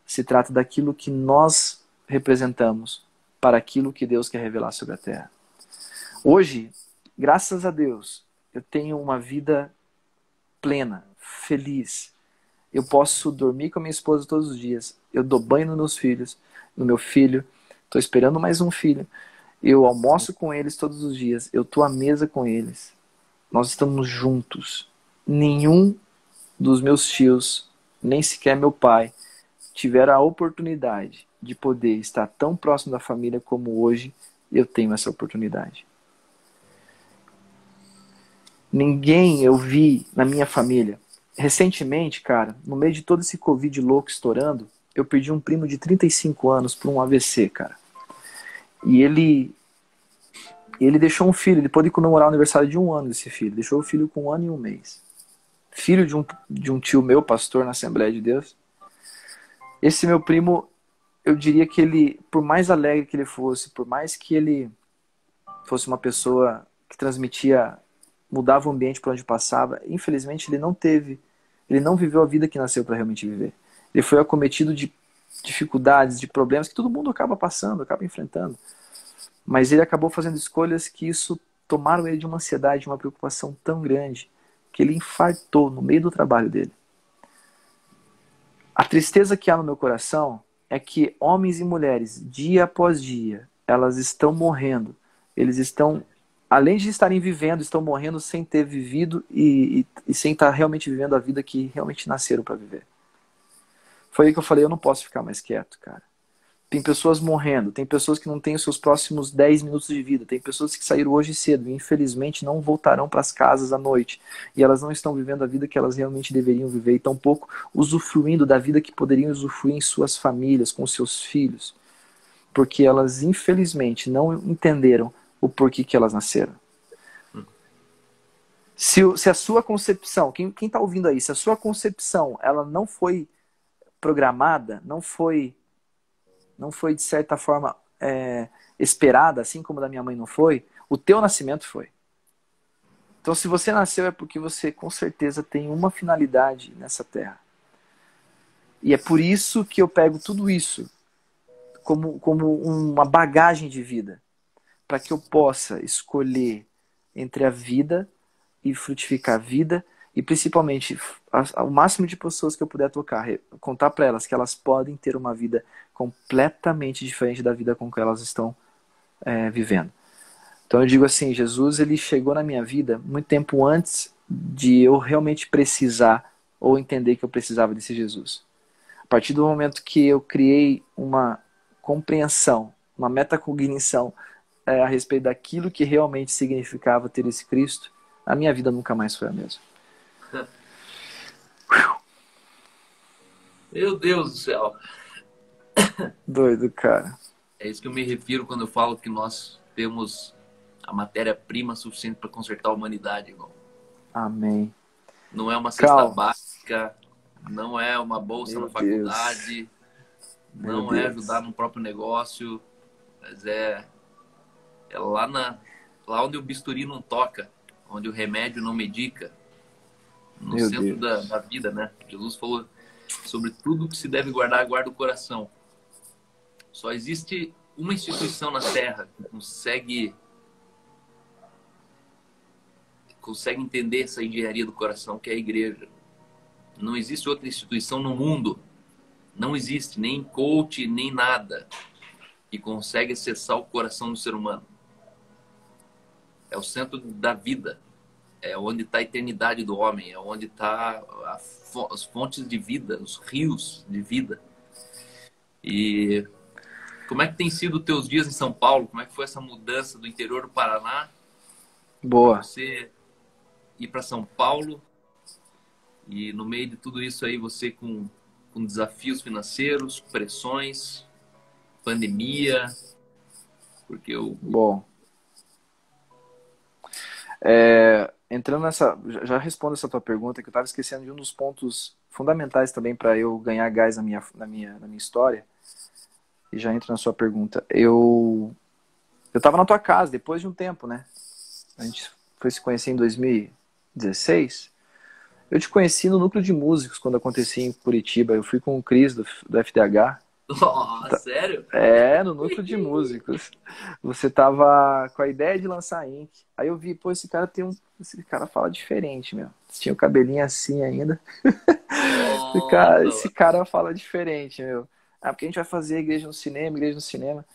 se trata daquilo que nós representamos para aquilo que Deus quer revelar sobre a Terra. Hoje, graças a Deus, eu tenho uma vida plena, feliz. Eu posso dormir com a minha esposa todos os dias. Eu dou banho nos meus filhos, no meu filho. Estou esperando mais um filho. Eu almoço com eles todos os dias. Eu estou à mesa com eles. Nós estamos juntos. Nenhum dos meus tios, nem sequer meu pai, tiveram a oportunidade de poder estar tão próximo da família como hoje eu tenho essa oportunidade. Ninguém eu vi na minha família. Recentemente, cara, no meio de todo esse Covid louco estourando, eu perdi um primo de 35 anos por um AVC, cara. E ele deixou um filho, ele pôde comemorar o aniversário de 1 ano desse filho. Deixou o filho com 1 ano e 1 mês. Filho de um tio meu, pastor na Assembleia de Deus. Esse meu primo, eu diria que ele, por mais alegre que ele fosse, por mais que ele fosse uma pessoa que transmitia, mudava o ambiente por onde passava, infelizmente ele não viveu a vida que nasceu para realmente viver. Ele foi acometido de dificuldades, de problemas que todo mundo acaba passando, acaba enfrentando. Mas ele acabou fazendo escolhas que isso tomaram ele de uma ansiedade, de uma preocupação tão grande, que ele infartou no meio do trabalho dele. A tristeza que há no meu coração é que homens e mulheres, dia após dia, elas estão morrendo. Eles estão, além de estarem vivendo, estão morrendo sem ter vivido e sem estar realmente vivendo a vida que realmente nasceram para viver. Foi aí que eu falei, eu não posso ficar mais quieto, cara. Tem pessoas morrendo, tem pessoas que não têm os seus próximos 10 minutos de vida, tem pessoas que saíram hoje cedo e infelizmente não voltarão para as casas à noite. E elas não estão vivendo a vida que elas realmente deveriam viver e tampouco usufruindo da vida que poderiam usufruir em suas famílias, com seus filhos. Porque elas infelizmente não entenderam o porquê que elas nasceram. Se a sua concepção, quem está ouvindo aí, se a sua concepção ela não foi programada, não foi de certa forma esperada, assim como da minha mãe não foi, o teu nascimento foi. Então se você nasceu é porque você com certeza tem uma finalidade nessa terra. E é por isso que eu pego tudo isso como uma bagagem de vida, para que eu possa escolher entre a vida e frutificar a vida, e principalmente o máximo de pessoas que eu puder tocar, contar para elas que elas podem ter uma vida completamente diferente da vida com que elas estão vivendo. Então eu digo assim, Jesus ele chegou na minha vida muito tempo antes de eu realmente precisar ou entender que eu precisava desse Jesus. partir do momento que eu criei uma compreensão, uma metacognição a respeito daquilo que realmente significava ter esse Cristo, a minha vida nunca mais foi a mesma. Meu Deus do céu. Doido, cara. É isso que eu me refiro quando eu falo que nós temos a matéria-prima suficiente para consertar a humanidade, irmão. Amém. Não é uma cesta básica, não é uma bolsa Meu na faculdade, Meu não é Deus. ajudar no próprio negócio, mas é lá onde o bisturi não toca, onde o remédio não medica, no Meu centro Deus. da vida, né? Jesus falou sobre tudo que se deve guardar, guarda o coração. Só existe uma instituição na Terra que consegue entender essa engenharia do coração, que é a igreja. Não existe outra instituição no mundo, não existe nem coach, nem nada que consegue acessar o coração do ser humano. É o centro da vida, é onde está a eternidade do homem, é onde está as fontes de vida, os rios de vida. E como é que tem sido os teus dias em São Paulo? Como é que foi essa mudança do interior do Paraná? Boa. Você ir para São Paulo e no meio de tudo isso aí você com desafios financeiros, pressões, pandemia, porque eu... Bom. Entrando nessa... Já respondo essa tua pergunta, que eu estava esquecendo de um dos pontos fundamentais também para eu ganhar gás na minha história. E já entro na sua pergunta. Eu estava na tua casa depois de um tempo, né? A gente foi se conhecer em 2016. Eu te conheci no núcleo de músicos quando acontecia em Curitiba. Eu fui com o Cris do FDH. Oh, sério? No núcleo de músicos. Você tava com a ideia de lançar a Ink. Aí eu vi, pô, esse cara fala diferente, meu. Tinha o cabelinho assim ainda. Esse cara fala diferente, meu. Porque a gente vai fazer igreja no cinema.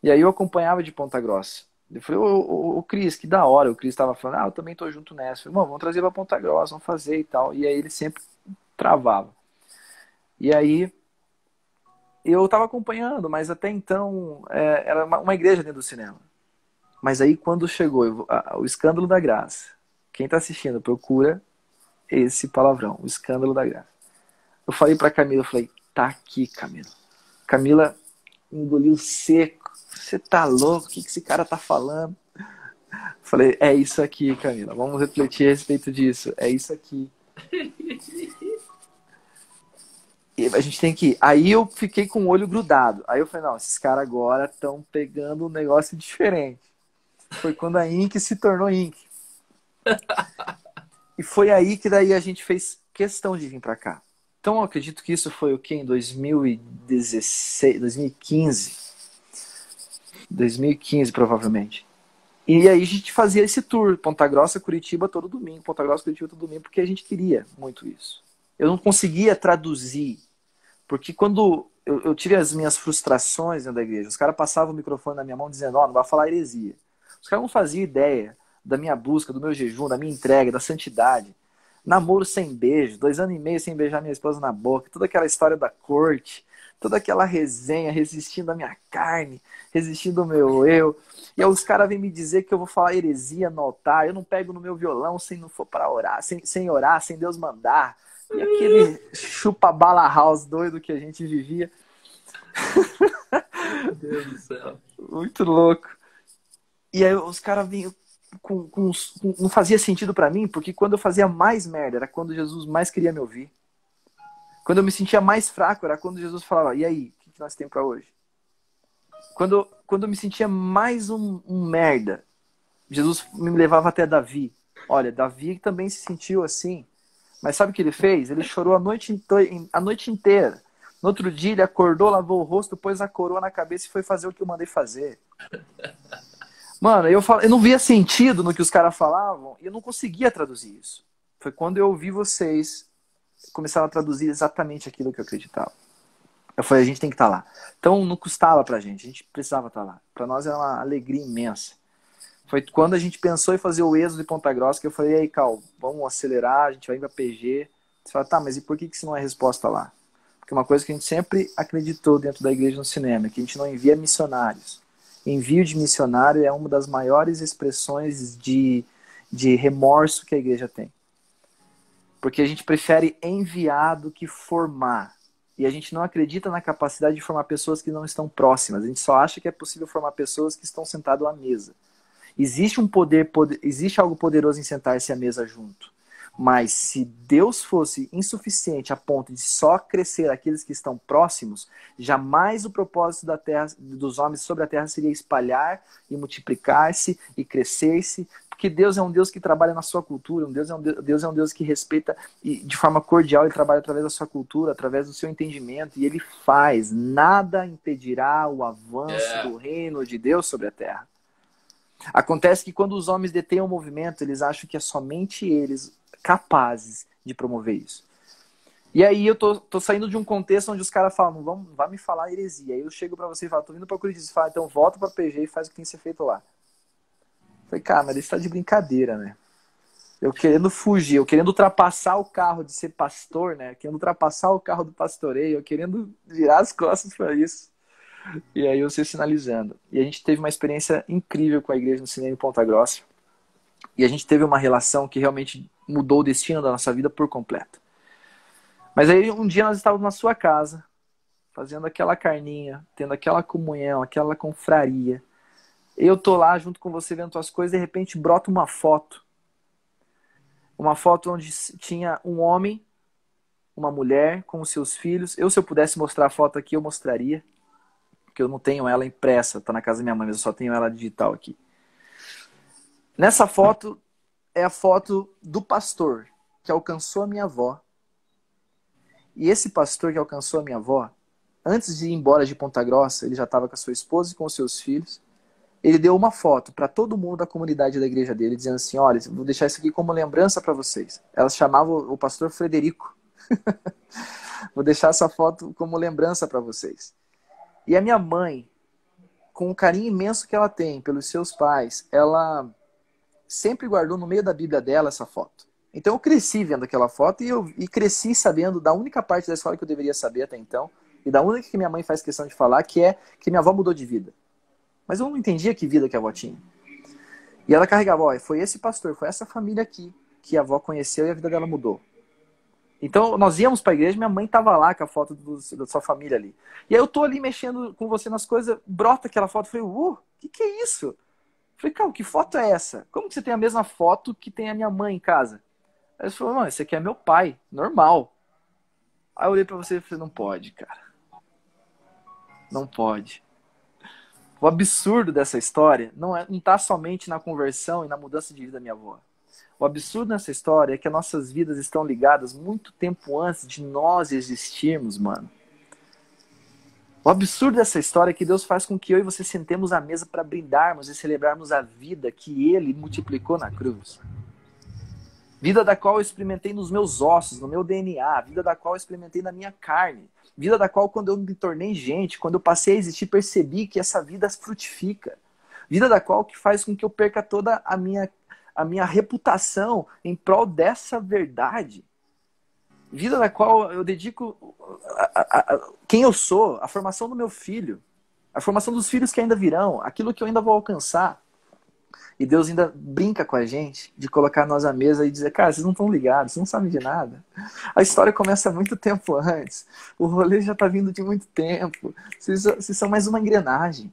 E aí eu acompanhava de Ponta Grossa. Eu falei, ô Cris, que da hora. O Cris tava falando, eu também tô junto nessa. Eu falei, vamos trazer pra Ponta Grossa, vamos fazer e tal. E aí ele sempre travava. E aí eu tava acompanhando, mas até então era uma igreja dentro do cinema. Mas aí quando chegou o Escândalo da Graça, quem tá assistindo procura esse palavrão, o Escândalo da Graça. Eu falei pra Camila, tá aqui, Camila. Camila engoliu seco. Você tá louco? O que esse cara tá falando? Falei, é isso aqui, Camila. Vamos refletir a respeito disso. É isso aqui. E a gente tem que ir. Aí eu fiquei com o olho grudado. Aí eu falei, não, esses caras agora estão pegando um negócio diferente. Foi quando a Ink se tornou Ink. E foi aí que daí a gente fez questão de vir pra cá. Então eu acredito que isso foi o quê? Em 2016, 2015. 2015, provavelmente. E aí a gente fazia esse tour, Ponta Grossa, Curitiba, todo domingo. Ponta Grossa, Curitiba, todo domingo, porque a gente queria muito isso. Eu não conseguia traduzir, porque quando eu tive as minhas frustrações dentro da igreja, os caras passavam o microfone na minha mão dizendo, não vai falar heresia. Os caras não faziam ideia da minha busca, do meu jejum, da minha entrega, da santidade. Namoro sem beijo, 2 anos e meio sem beijar minha esposa na boca, toda aquela história da corte, toda aquela resenha, resistindo à minha carne, resistindo ao meu eu. E aí os caras vêm me dizer que eu vou falar heresia no altar, eu não pego no meu violão se não for para orar, sem orar, sem Deus mandar. E aquele chupa-bala house doido que a gente vivia. Meu Deus do céu. Muito louco. E aí os caras vinham não fazia sentido pra mim, porque quando eu fazia mais merda, era quando Jesus mais queria me ouvir. Quando eu me sentia mais fraco, era quando Jesus falava, e aí, o que nós temos pra hoje? Quando eu me sentia mais um merda, Jesus me levava até Davi. Olha, Davi também se sentiu assim. Mas sabe o que ele fez? Ele chorou a noite inteira. No outro dia ele acordou, lavou o rosto, pôs a coroa na cabeça e foi fazer o que eu mandei fazer. Mano, eu não via sentido no que os caras falavam e eu não conseguia traduzir isso. Foi quando eu ouvi vocês começaram a traduzir exatamente aquilo que eu acreditava. Eu falei, a gente tem que estar lá. Então não custava pra gente, a gente precisava estar lá. Pra nós era uma alegria imensa. Foi quando a gente pensou em fazer o êxodo de Ponta Grossa que eu falei, e aí, Cal, vamos acelerar, a gente vai ir pra PG. Você fala, tá, mas e por que isso não é resposta lá? que é uma coisa que a gente sempre acreditou dentro da Igreja no Cinema, que a gente não envia missionários. Envio de missionário é uma das maiores expressões de remorso que a igreja tem. Porque a gente prefere enviar do que formar. E a gente não acredita na capacidade de formar pessoas que não estão próximas. A gente só acha que é possível formar pessoas que estão sentadas à mesa. Existe existe algo poderoso em sentar-se à mesa junto. Mas se Deus fosse insuficiente a ponto de só crescer aqueles que estão próximos, jamais o propósito da terra, dos homens sobre a terra seria espalhar e multiplicar-se e crescer-se, porque Deus é um Deus que trabalha na sua cultura, Deus é um Deus que respeita e de forma cordial, ele trabalha através da sua cultura, através do seu entendimento, e ele faz. Nada impedirá o avanço do reino de Deus sobre a terra. Acontece que quando os homens detêm o movimento, eles acham que é somente eles capazes de promover isso. E aí eu tô saindo de um contexto onde os caras falam, não vai me falar heresia. Aí eu chego pra você e falo, tô indo pra Curitiba. Você fala, então volta pra PG e faz o que tem que ser feito lá. Eu falei, cara, mas isso tá de brincadeira, né? Eu querendo fugir, eu querendo ultrapassar o carro de ser pastor, né? Querendo ultrapassar o carro do pastoreio, eu querendo virar as costas pra isso. E aí eu sei sinalizando. E a gente teve uma experiência incrível com a igreja no cinema em Ponta Grossa. E a gente teve uma relação que realmente mudou o destino da nossa vida por completo. Mas aí um dia nós estávamos na sua casa, fazendo aquela carninha, tendo aquela comunhão, aquela confraria. Eu tô lá junto com você vendo tuas coisas, de repente brota uma foto. Uma foto onde tinha um homem, uma mulher com os seus filhos. Se eu pudesse mostrar a foto aqui, eu mostraria. Porque eu não tenho ela impressa, tá na casa da minha mãe, mas eu só tenho ela digital aqui. Nessa foto é a foto do pastor que alcançou a minha avó. E esse pastor que alcançou a minha avó, antes de ir embora de Ponta Grossa, ele já estava com a sua esposa e com os seus filhos. Ele deu uma foto para todo mundo da comunidade da igreja dele, dizendo assim, olha, vou deixar isso aqui como lembrança para vocês. Ela chamava o pastor Frederico. Vou deixar essa foto como lembrança para vocês. E a minha mãe, com o carinho imenso que ela tem pelos seus pais, ela sempre guardou no meio da Bíblia dela essa foto. Então eu cresci vendo aquela foto e cresci sabendo da única parte da história que eu deveria saber até então, e da única que minha mãe faz questão de falar, que é que minha avó mudou de vida. Mas eu não entendia que vida que a avó tinha. E ela carregava, ó, foi esse pastor, foi essa família aqui que a avó conheceu e a vida dela mudou. Então nós íamos para a igreja, minha mãe estava lá com a foto da sua família ali. E aí eu tô ali mexendo com você nas coisas, brota aquela foto, eu falei, que é isso? Eu falei, cara, que foto é essa? Como que você tem a mesma foto que tem a minha mãe em casa? Aí você falou, não, esse aqui é meu pai, normal. Aí eu olhei pra você e falei, não pode, cara. Não pode. O absurdo dessa história não tá somente na conversão e na mudança de vida da minha avó. O absurdo nessa história é que as nossas vidas estão ligadas muito tempo antes de nós existirmos, mano. O absurdo dessa história é que Deus faz com que eu e você sentemos à mesa para brindarmos e celebrarmos a vida que Ele multiplicou na cruz. Vida da qual eu experimentei nos meus ossos, no meu DNA. Vida da qual eu experimentei na minha carne. Vida da qual, quando eu me tornei gente, quando eu passei a existir, percebi que essa vida frutifica. Vida da qual que faz com que eu perca toda a minha reputação em prol dessa verdade. Vida da qual eu dedico quem eu sou, a formação do meu filho, a formação dos filhos que ainda virão, aquilo que eu ainda vou alcançar. E Deus ainda brinca com a gente de colocar nós à mesa e dizer, cara, vocês não estão ligados, vocês não sabem de nada. A história começa muito tempo antes. O rolê já está vindo de muito tempo. Vocês são mais uma engrenagem.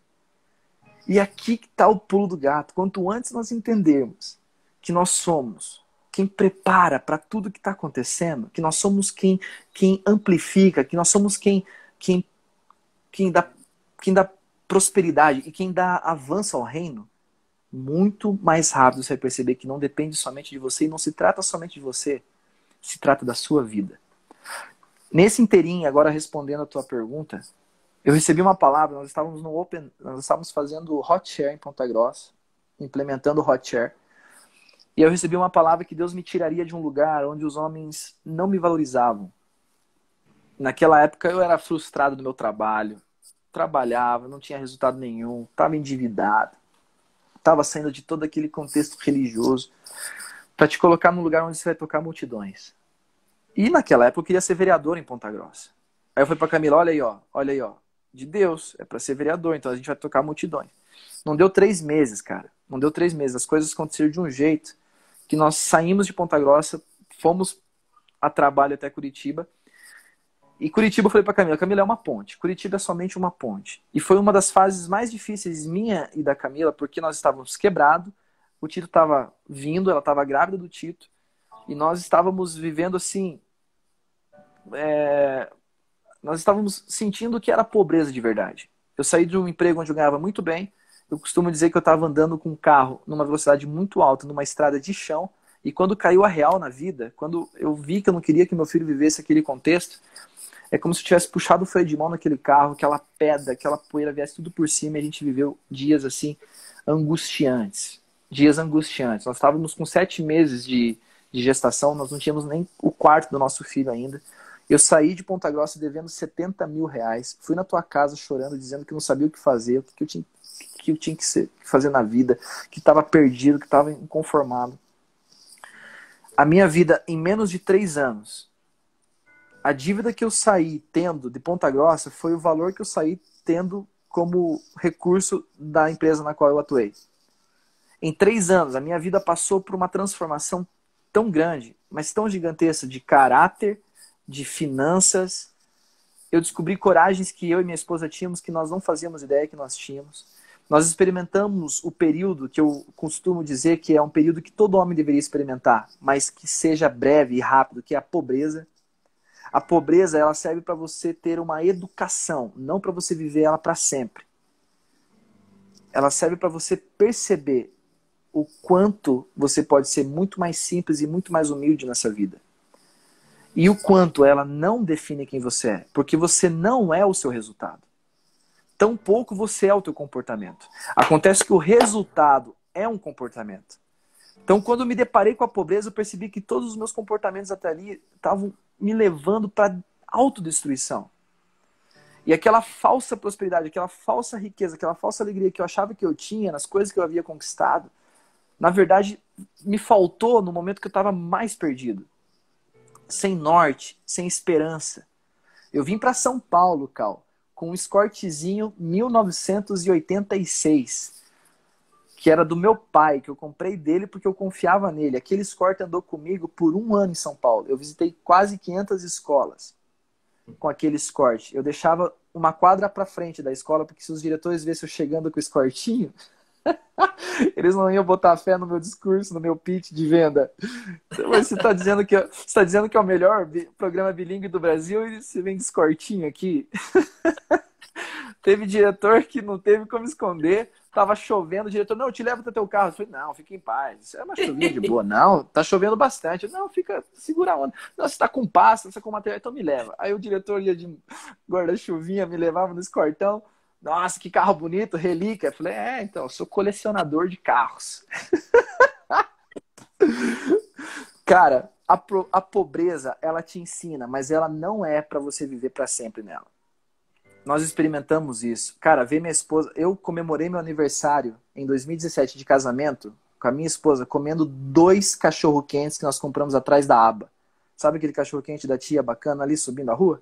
E aqui que está o pulo do gato. Quanto antes nós entendermos que nós somos quem prepara para tudo que está acontecendo, que nós somos quem amplifica, que nós somos quem dá prosperidade e quem dá avanço ao reino, muito mais rápido você vai perceber que não depende somente de você e não se trata somente de você, se trata da sua vida. Nesse inteirinho, agora respondendo a tua pergunta, eu recebi uma palavra, nós estávamos fazendo Hot Share em Ponta Grossa, implementando o Hot Share, e eu recebi uma palavra que Deus me tiraria de um lugar onde os homens não me valorizavam. Naquela época eu era frustrado do meu trabalho, trabalhava, não tinha resultado nenhum, estava endividado. Estava saindo de todo aquele contexto religioso para te colocar num lugar onde você vai tocar multidões. E naquela época eu queria ser vereador em Ponta Grossa. Aí eu falei pra Camila, olha aí, ó. De Deus, é pra ser vereador, então a gente vai tocar multidões. Não deu 3 meses, cara. Não deu 3 meses. As coisas aconteceram de um jeito que nós saímos de Ponta Grossa, fomos a trabalho até Curitiba. E Curitiba eu falei pra Camila, Camila é uma ponte. Curitiba é somente uma ponte. E foi uma das fases mais difíceis minha e da Camila, porque nós estávamos quebrados, o Tito estava vindo, ela estava grávida do Tito, e nós estávamos vivendo assim, nós estávamos sentindo que era pobreza de verdade. Eu saí de um emprego onde eu ganhava muito bem, eu costumo dizer que eu estava andando com um carro numa velocidade muito alta, numa estrada de chão, e quando caiu a real na vida, quando eu vi que eu não queria que meu filho vivesse aquele contexto, é como se eu tivesse puxado o freio de mão naquele carro, aquela pedra, aquela poeira viesse tudo por cima e a gente viveu dias assim angustiantes. Dias angustiantes. Nós estávamos com 7 meses de gestação, nós não tínhamos nem o quarto do nosso filho ainda. Eu saí de Ponta Grossa devendo 70 mil reais. Fui na tua casa chorando, dizendo que não sabia o que fazer, o que eu tinha que fazer na vida, que estava perdido, que estava inconformado. A minha vida, em menos de 3 anos, a dívida que eu saí tendo de Ponta Grossa foi o valor que eu saí tendo como recurso da empresa na qual eu atuei. Em 3 anos, a minha vida passou por uma transformação tão grande, mas tão gigantesca de caráter, de finanças. Eu descobri coragens que eu e minha esposa tínhamos que nós não fazíamos ideia que nós tínhamos. Nós experimentamos o período que eu costumo dizer que é um período que todo homem deveria experimentar, mas que seja breve e rápido, que é a pobreza. A pobreza, ela serve para você ter uma educação, não para você viver ela para sempre. Ela serve para você perceber o quanto você pode ser muito mais simples e muito mais humilde nessa vida. E o quanto ela não define quem você é, porque você não é o seu resultado. Tampouco você é o teu comportamento. Acontece que o resultado é um comportamento. Então, quando eu me deparei com a pobreza, eu percebi que todos os meus comportamentos até ali estavam me levando para autodestruição. E aquela falsa prosperidade, aquela falsa riqueza, aquela falsa alegria que eu achava que eu tinha nas coisas que eu havia conquistado, na verdade, me faltou no momento que eu estava mais perdido. Sem norte, sem esperança. Eu vim para São Paulo, Cal, com um Escortezinho 1986. Que era do meu pai, que eu comprei dele porque eu confiava nele. Aquele Escort andou comigo por 1 ano em São Paulo. Eu visitei quase 500 escolas com aquele Escort. Eu deixava uma quadra para frente da escola, porque se os diretores vissem eu chegando com o Escortinho, eles não iam botar fé no meu discurso, no meu pitch de venda. Então, você está dizendo que é o melhor programa bilíngue do Brasil e você vem de Escortinho aqui? Teve diretor que não teve como esconder. Tava chovendo, o diretor, não, eu te levo até teu carro. Eu falei, não, fica em paz. Isso é uma chuvinha de boa. Não, tá chovendo bastante. Não, fica, segura a onda. Não, você tá com pasta, você tá com material, então me leva. Aí o diretor ia de guarda-chuvinha, me levava no escortão. Nossa, que carro bonito, relíquia. Eu falei, então, eu sou colecionador de carros. Cara, a pobreza, ela te ensina, mas ela não é pra você viver pra sempre nela. Nós experimentamos isso. Cara, ver minha esposa... Eu comemorei meu aniversário em 2017 de casamento com a minha esposa comendo 2 cachorro-quentes que nós compramos atrás da aba. Sabe aquele cachorro-quente da tia bacana ali subindo a rua?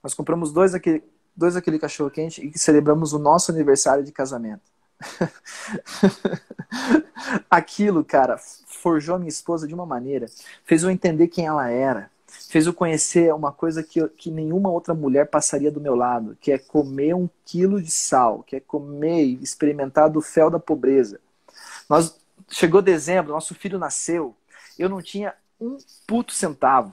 Nós compramos 2 daquele cachorro-quente e celebramos o nosso aniversário de casamento. Aquilo, cara, forjou a minha esposa de uma maneira. Fez eu entender quem ela era. Fez eu conhecer uma coisa que nenhuma outra mulher passaria do meu lado, que é comer 1 quilo de sal, que é comer e experimentar do fel da pobreza. Chegou dezembro, nosso filho nasceu, eu não tinha 1 puto centavo,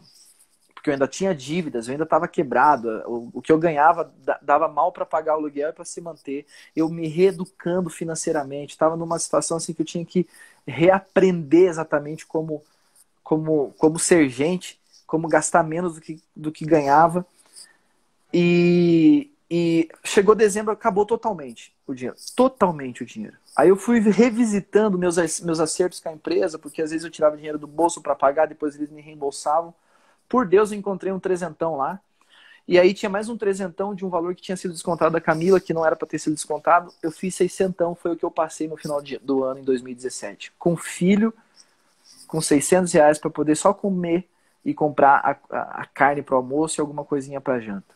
porque eu ainda tinha dívidas, eu ainda estava quebrado, o que eu ganhava dava mal para pagar o aluguel e para se manter, eu me reeducando financeiramente, estava numa situação assim que eu tinha que reaprender exatamente como ser gente, como gastar menos do que ganhava. E chegou dezembro, acabou totalmente o dinheiro. Totalmente o dinheiro. Aí eu fui revisitando meus acertos com a empresa, porque às vezes eu tirava dinheiro do bolso para pagar, depois eles me reembolsavam. Por Deus, eu encontrei um trezentão lá. E aí tinha mais um trezentão de um valor que tinha sido descontado da Camila, que não era para ter sido descontado. Eu fiz 600, foi o que eu passei no final do ano, em 2017. Com filho, com 600 reais para poder só comer e comprar a carne para o almoço e alguma coisinha para janta.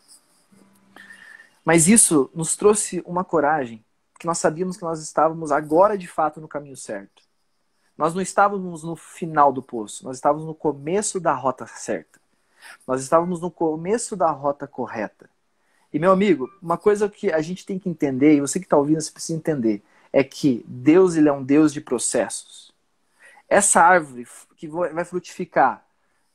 Mas isso nos trouxe uma coragem, que nós sabíamos que nós estávamos agora de fato no caminho certo. Nós não estávamos no final do poço, nós estávamos no começo da rota certa. Nós estávamos no começo da rota correta. E, meu amigo, uma coisa que a gente tem que entender, e você que está ouvindo, você precisa entender, é que Deus, ele é um Deus de processos. Essa árvore que vai frutificar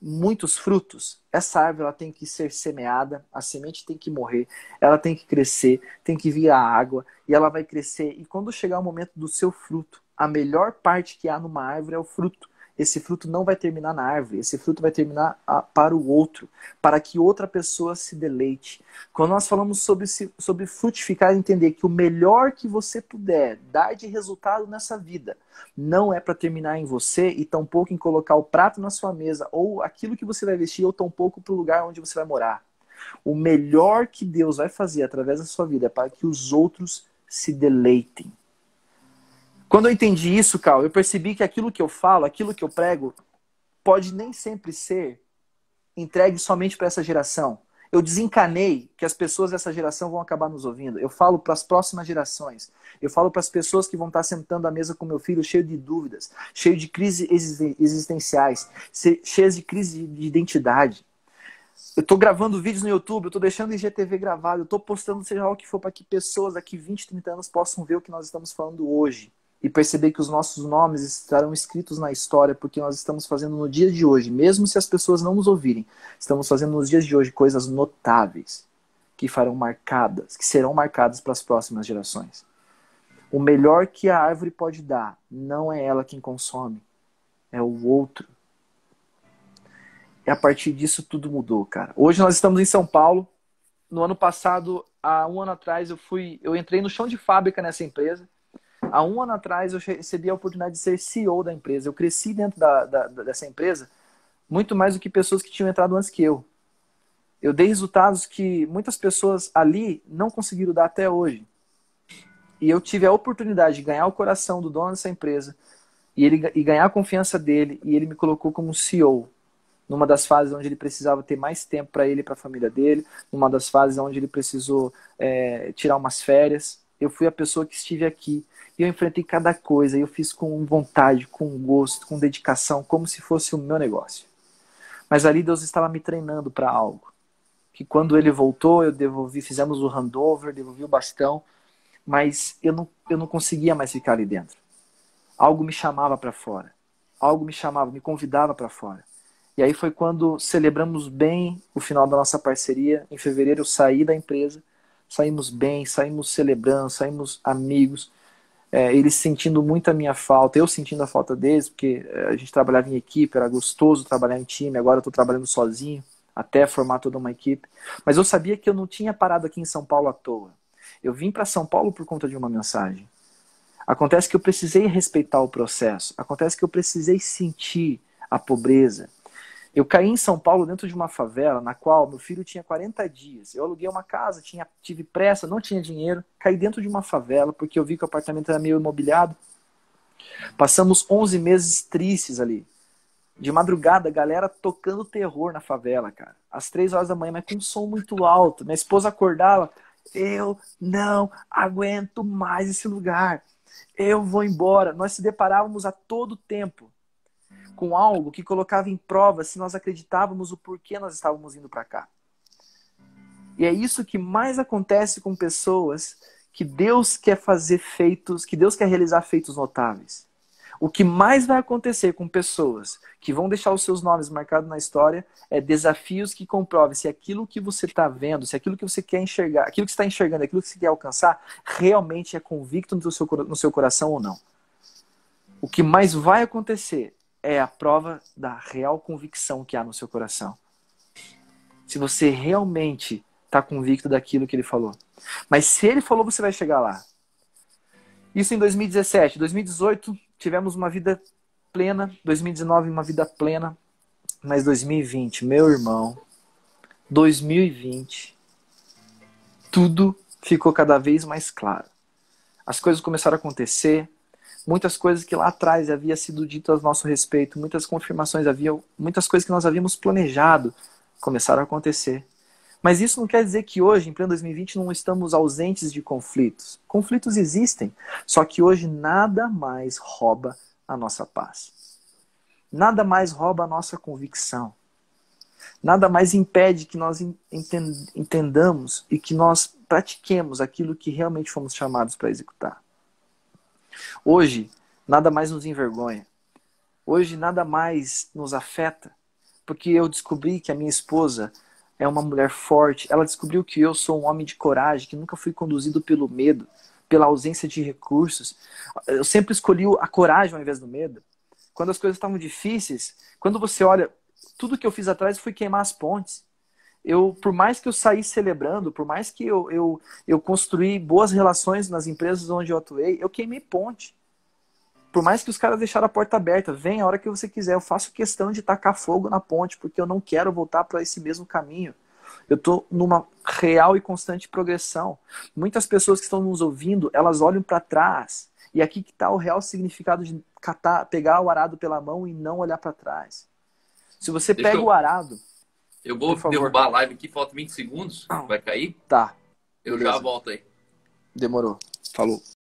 muitos frutos, essa árvore ela tem que ser semeada, a semente tem que morrer, ela tem que crescer, tem que vir a água, e ela vai crescer. E quando chegar o momento do seu fruto, a melhor parte que há numa árvore é o fruto. Esse fruto não vai terminar na árvore, esse fruto vai terminar para o outro, para que outra pessoa se deleite. Quando nós falamos sobre frutificar, entender que o melhor que você puder dar de resultado nessa vida não é para terminar em você e tampouco em colocar o prato na sua mesa ou aquilo que você vai vestir ou tampouco para o lugar onde você vai morar. O melhor que Deus vai fazer através da sua vida é para que os outros se deleitem. Quando eu entendi isso, Cal, eu percebi que aquilo que eu falo, aquilo que eu prego, pode nem sempre ser entregue somente para essa geração. Eu desencanei que as pessoas dessa geração vão acabar nos ouvindo. Eu falo para as próximas gerações. Eu falo para as pessoas que vão estar sentando à mesa com meu filho cheio de dúvidas, cheio de crises existenciais, cheias de crise de identidade. Eu estou gravando vídeos no YouTube, eu estou deixando o IGTV gravado, eu estou postando seja lá o que for para que pessoas daqui 20, 30 anos possam ver o que nós estamos falando hoje. E perceber que os nossos nomes estarão escritos na história, porque nós estamos fazendo no dia de hoje, mesmo se as pessoas não nos ouvirem, estamos fazendo nos dias de hoje coisas notáveis, que serão marcadas para as próximas gerações. O melhor que a árvore pode dar, não é ela quem consome, é o outro. E a partir disso tudo mudou, cara. Hoje nós estamos em São Paulo. No ano passado, há um ano atrás, eu entrei no chão de fábrica nessa empresa. Há um ano atrás eu recebi a oportunidade de ser CEO da empresa. Eu cresci dentro dessa empresa muito mais do que pessoas que tinham entrado antes que eu. Eu dei resultados que muitas pessoas ali não conseguiram dar até hoje. E eu tive a oportunidade de ganhar o coração do dono dessa empresa e ganhar a confiança dele. E ele me colocou como CEO. Numa das fases onde ele precisava ter mais tempo para ele e para a família dele. Numa das fases onde ele precisou tirar umas férias. Eu fui a pessoa que estive aqui. E eu enfrentei cada coisa, e eu fiz com vontade, com gosto, com dedicação, como se fosse o meu negócio. Mas ali Deus estava me treinando para algo. Que quando ele voltou, fizemos o handover, devolvi o bastão, mas eu não conseguia mais ficar ali dentro. Algo me chamava para fora. Algo me convidava para fora. E aí foi quando celebramos bem o final da nossa parceria. Em fevereiro eu saí da empresa, saímos bem, saímos celebrando, saímos amigos. Eles sentindo muito a minha falta, eu sentindo a falta deles, porque a gente trabalhava em equipe, era gostoso trabalhar em time, agora eu estou trabalhando sozinho, até formar toda uma equipe. Mas eu sabia que eu não tinha parado aqui em São Paulo à toa. Eu vim para São Paulo por conta de uma mensagem. Acontece que eu precisei respeitar o processo, acontece que eu precisei sentir a pobreza. Eu caí em São Paulo dentro de uma favela na qual meu filho tinha 40 dias. Eu aluguei uma casa, tive pressa, não tinha dinheiro. Caí dentro de uma favela porque eu vi que o apartamento era meio imobiliado. Passamos 11 meses tristes ali. De madrugada, a galera tocando terror na favela, cara. Às 3 horas da manhã, mas com um som muito alto. Minha esposa acordava. Eu não aguento mais esse lugar. Eu vou embora. Nós se deparávamos a todo tempo com algo que colocava em prova se nós acreditávamos o porquê nós estávamos indo para cá. E é isso que mais acontece com pessoas que Deus quer fazer feitos, que Deus quer realizar feitos notáveis. O que mais vai acontecer com pessoas que vão deixar os seus nomes marcados na história é desafios que comprovem se aquilo que você está vendo, se aquilo que você quer enxergar, aquilo que você está enxergando, aquilo que você quer alcançar, realmente é convicto no seu coração ou não. O que mais vai acontecer é a prova da real convicção que há no seu coração. Se você realmente está convicto daquilo que ele falou. Mas se ele falou, você vai chegar lá. Isso em 2017. 2018, tivemos uma vida plena. 2019, uma vida plena. Mas 2020, meu irmão, 2020, tudo ficou cada vez mais claro. As coisas começaram a acontecer. Muitas coisas que lá atrás havia sido dito a nosso respeito, muitas confirmações muitas coisas que nós havíamos planejado começaram a acontecer. Mas isso não quer dizer que hoje, em pleno 2020, não estamos ausentes de conflitos. Conflitos existem, só que hoje nada mais rouba a nossa paz. Nada mais rouba a nossa convicção. Nada mais impede que nós entendamos e que nós pratiquemos aquilo que realmente fomos chamados para executar. Hoje, nada mais nos envergonha. Hoje, nada mais nos afeta. Porque eu descobri que a minha esposa é uma mulher forte. Ela descobriu que eu sou um homem de coragem, que nunca fui conduzido pelo medo, pela ausência de recursos. Eu sempre escolhi a coragem ao invés do medo. Quando as coisas estavam difíceis, quando você olha, tudo que eu fiz atrás foi queimar as pontes. Por mais que eu saí celebrando, por mais que eu construí boas relações nas empresas onde eu atuei, eu queimei ponte. Por mais que os caras deixaram a porta aberta, vem a hora que você quiser, eu faço questão de tacar fogo na ponte, porque eu não quero voltar para esse mesmo caminho. Eu estou numa real e constante progressão. Muitas pessoas que estão nos ouvindo, elas olham para trás. E aqui que está o real significado de pegar o arado pela mão e não olhar para trás. Se você pega o arado... Eu vou derrubar a live aqui, falta 20 segundos. Vai cair? Tá. Eu Beleza. já volto aí. Demorou. Falou.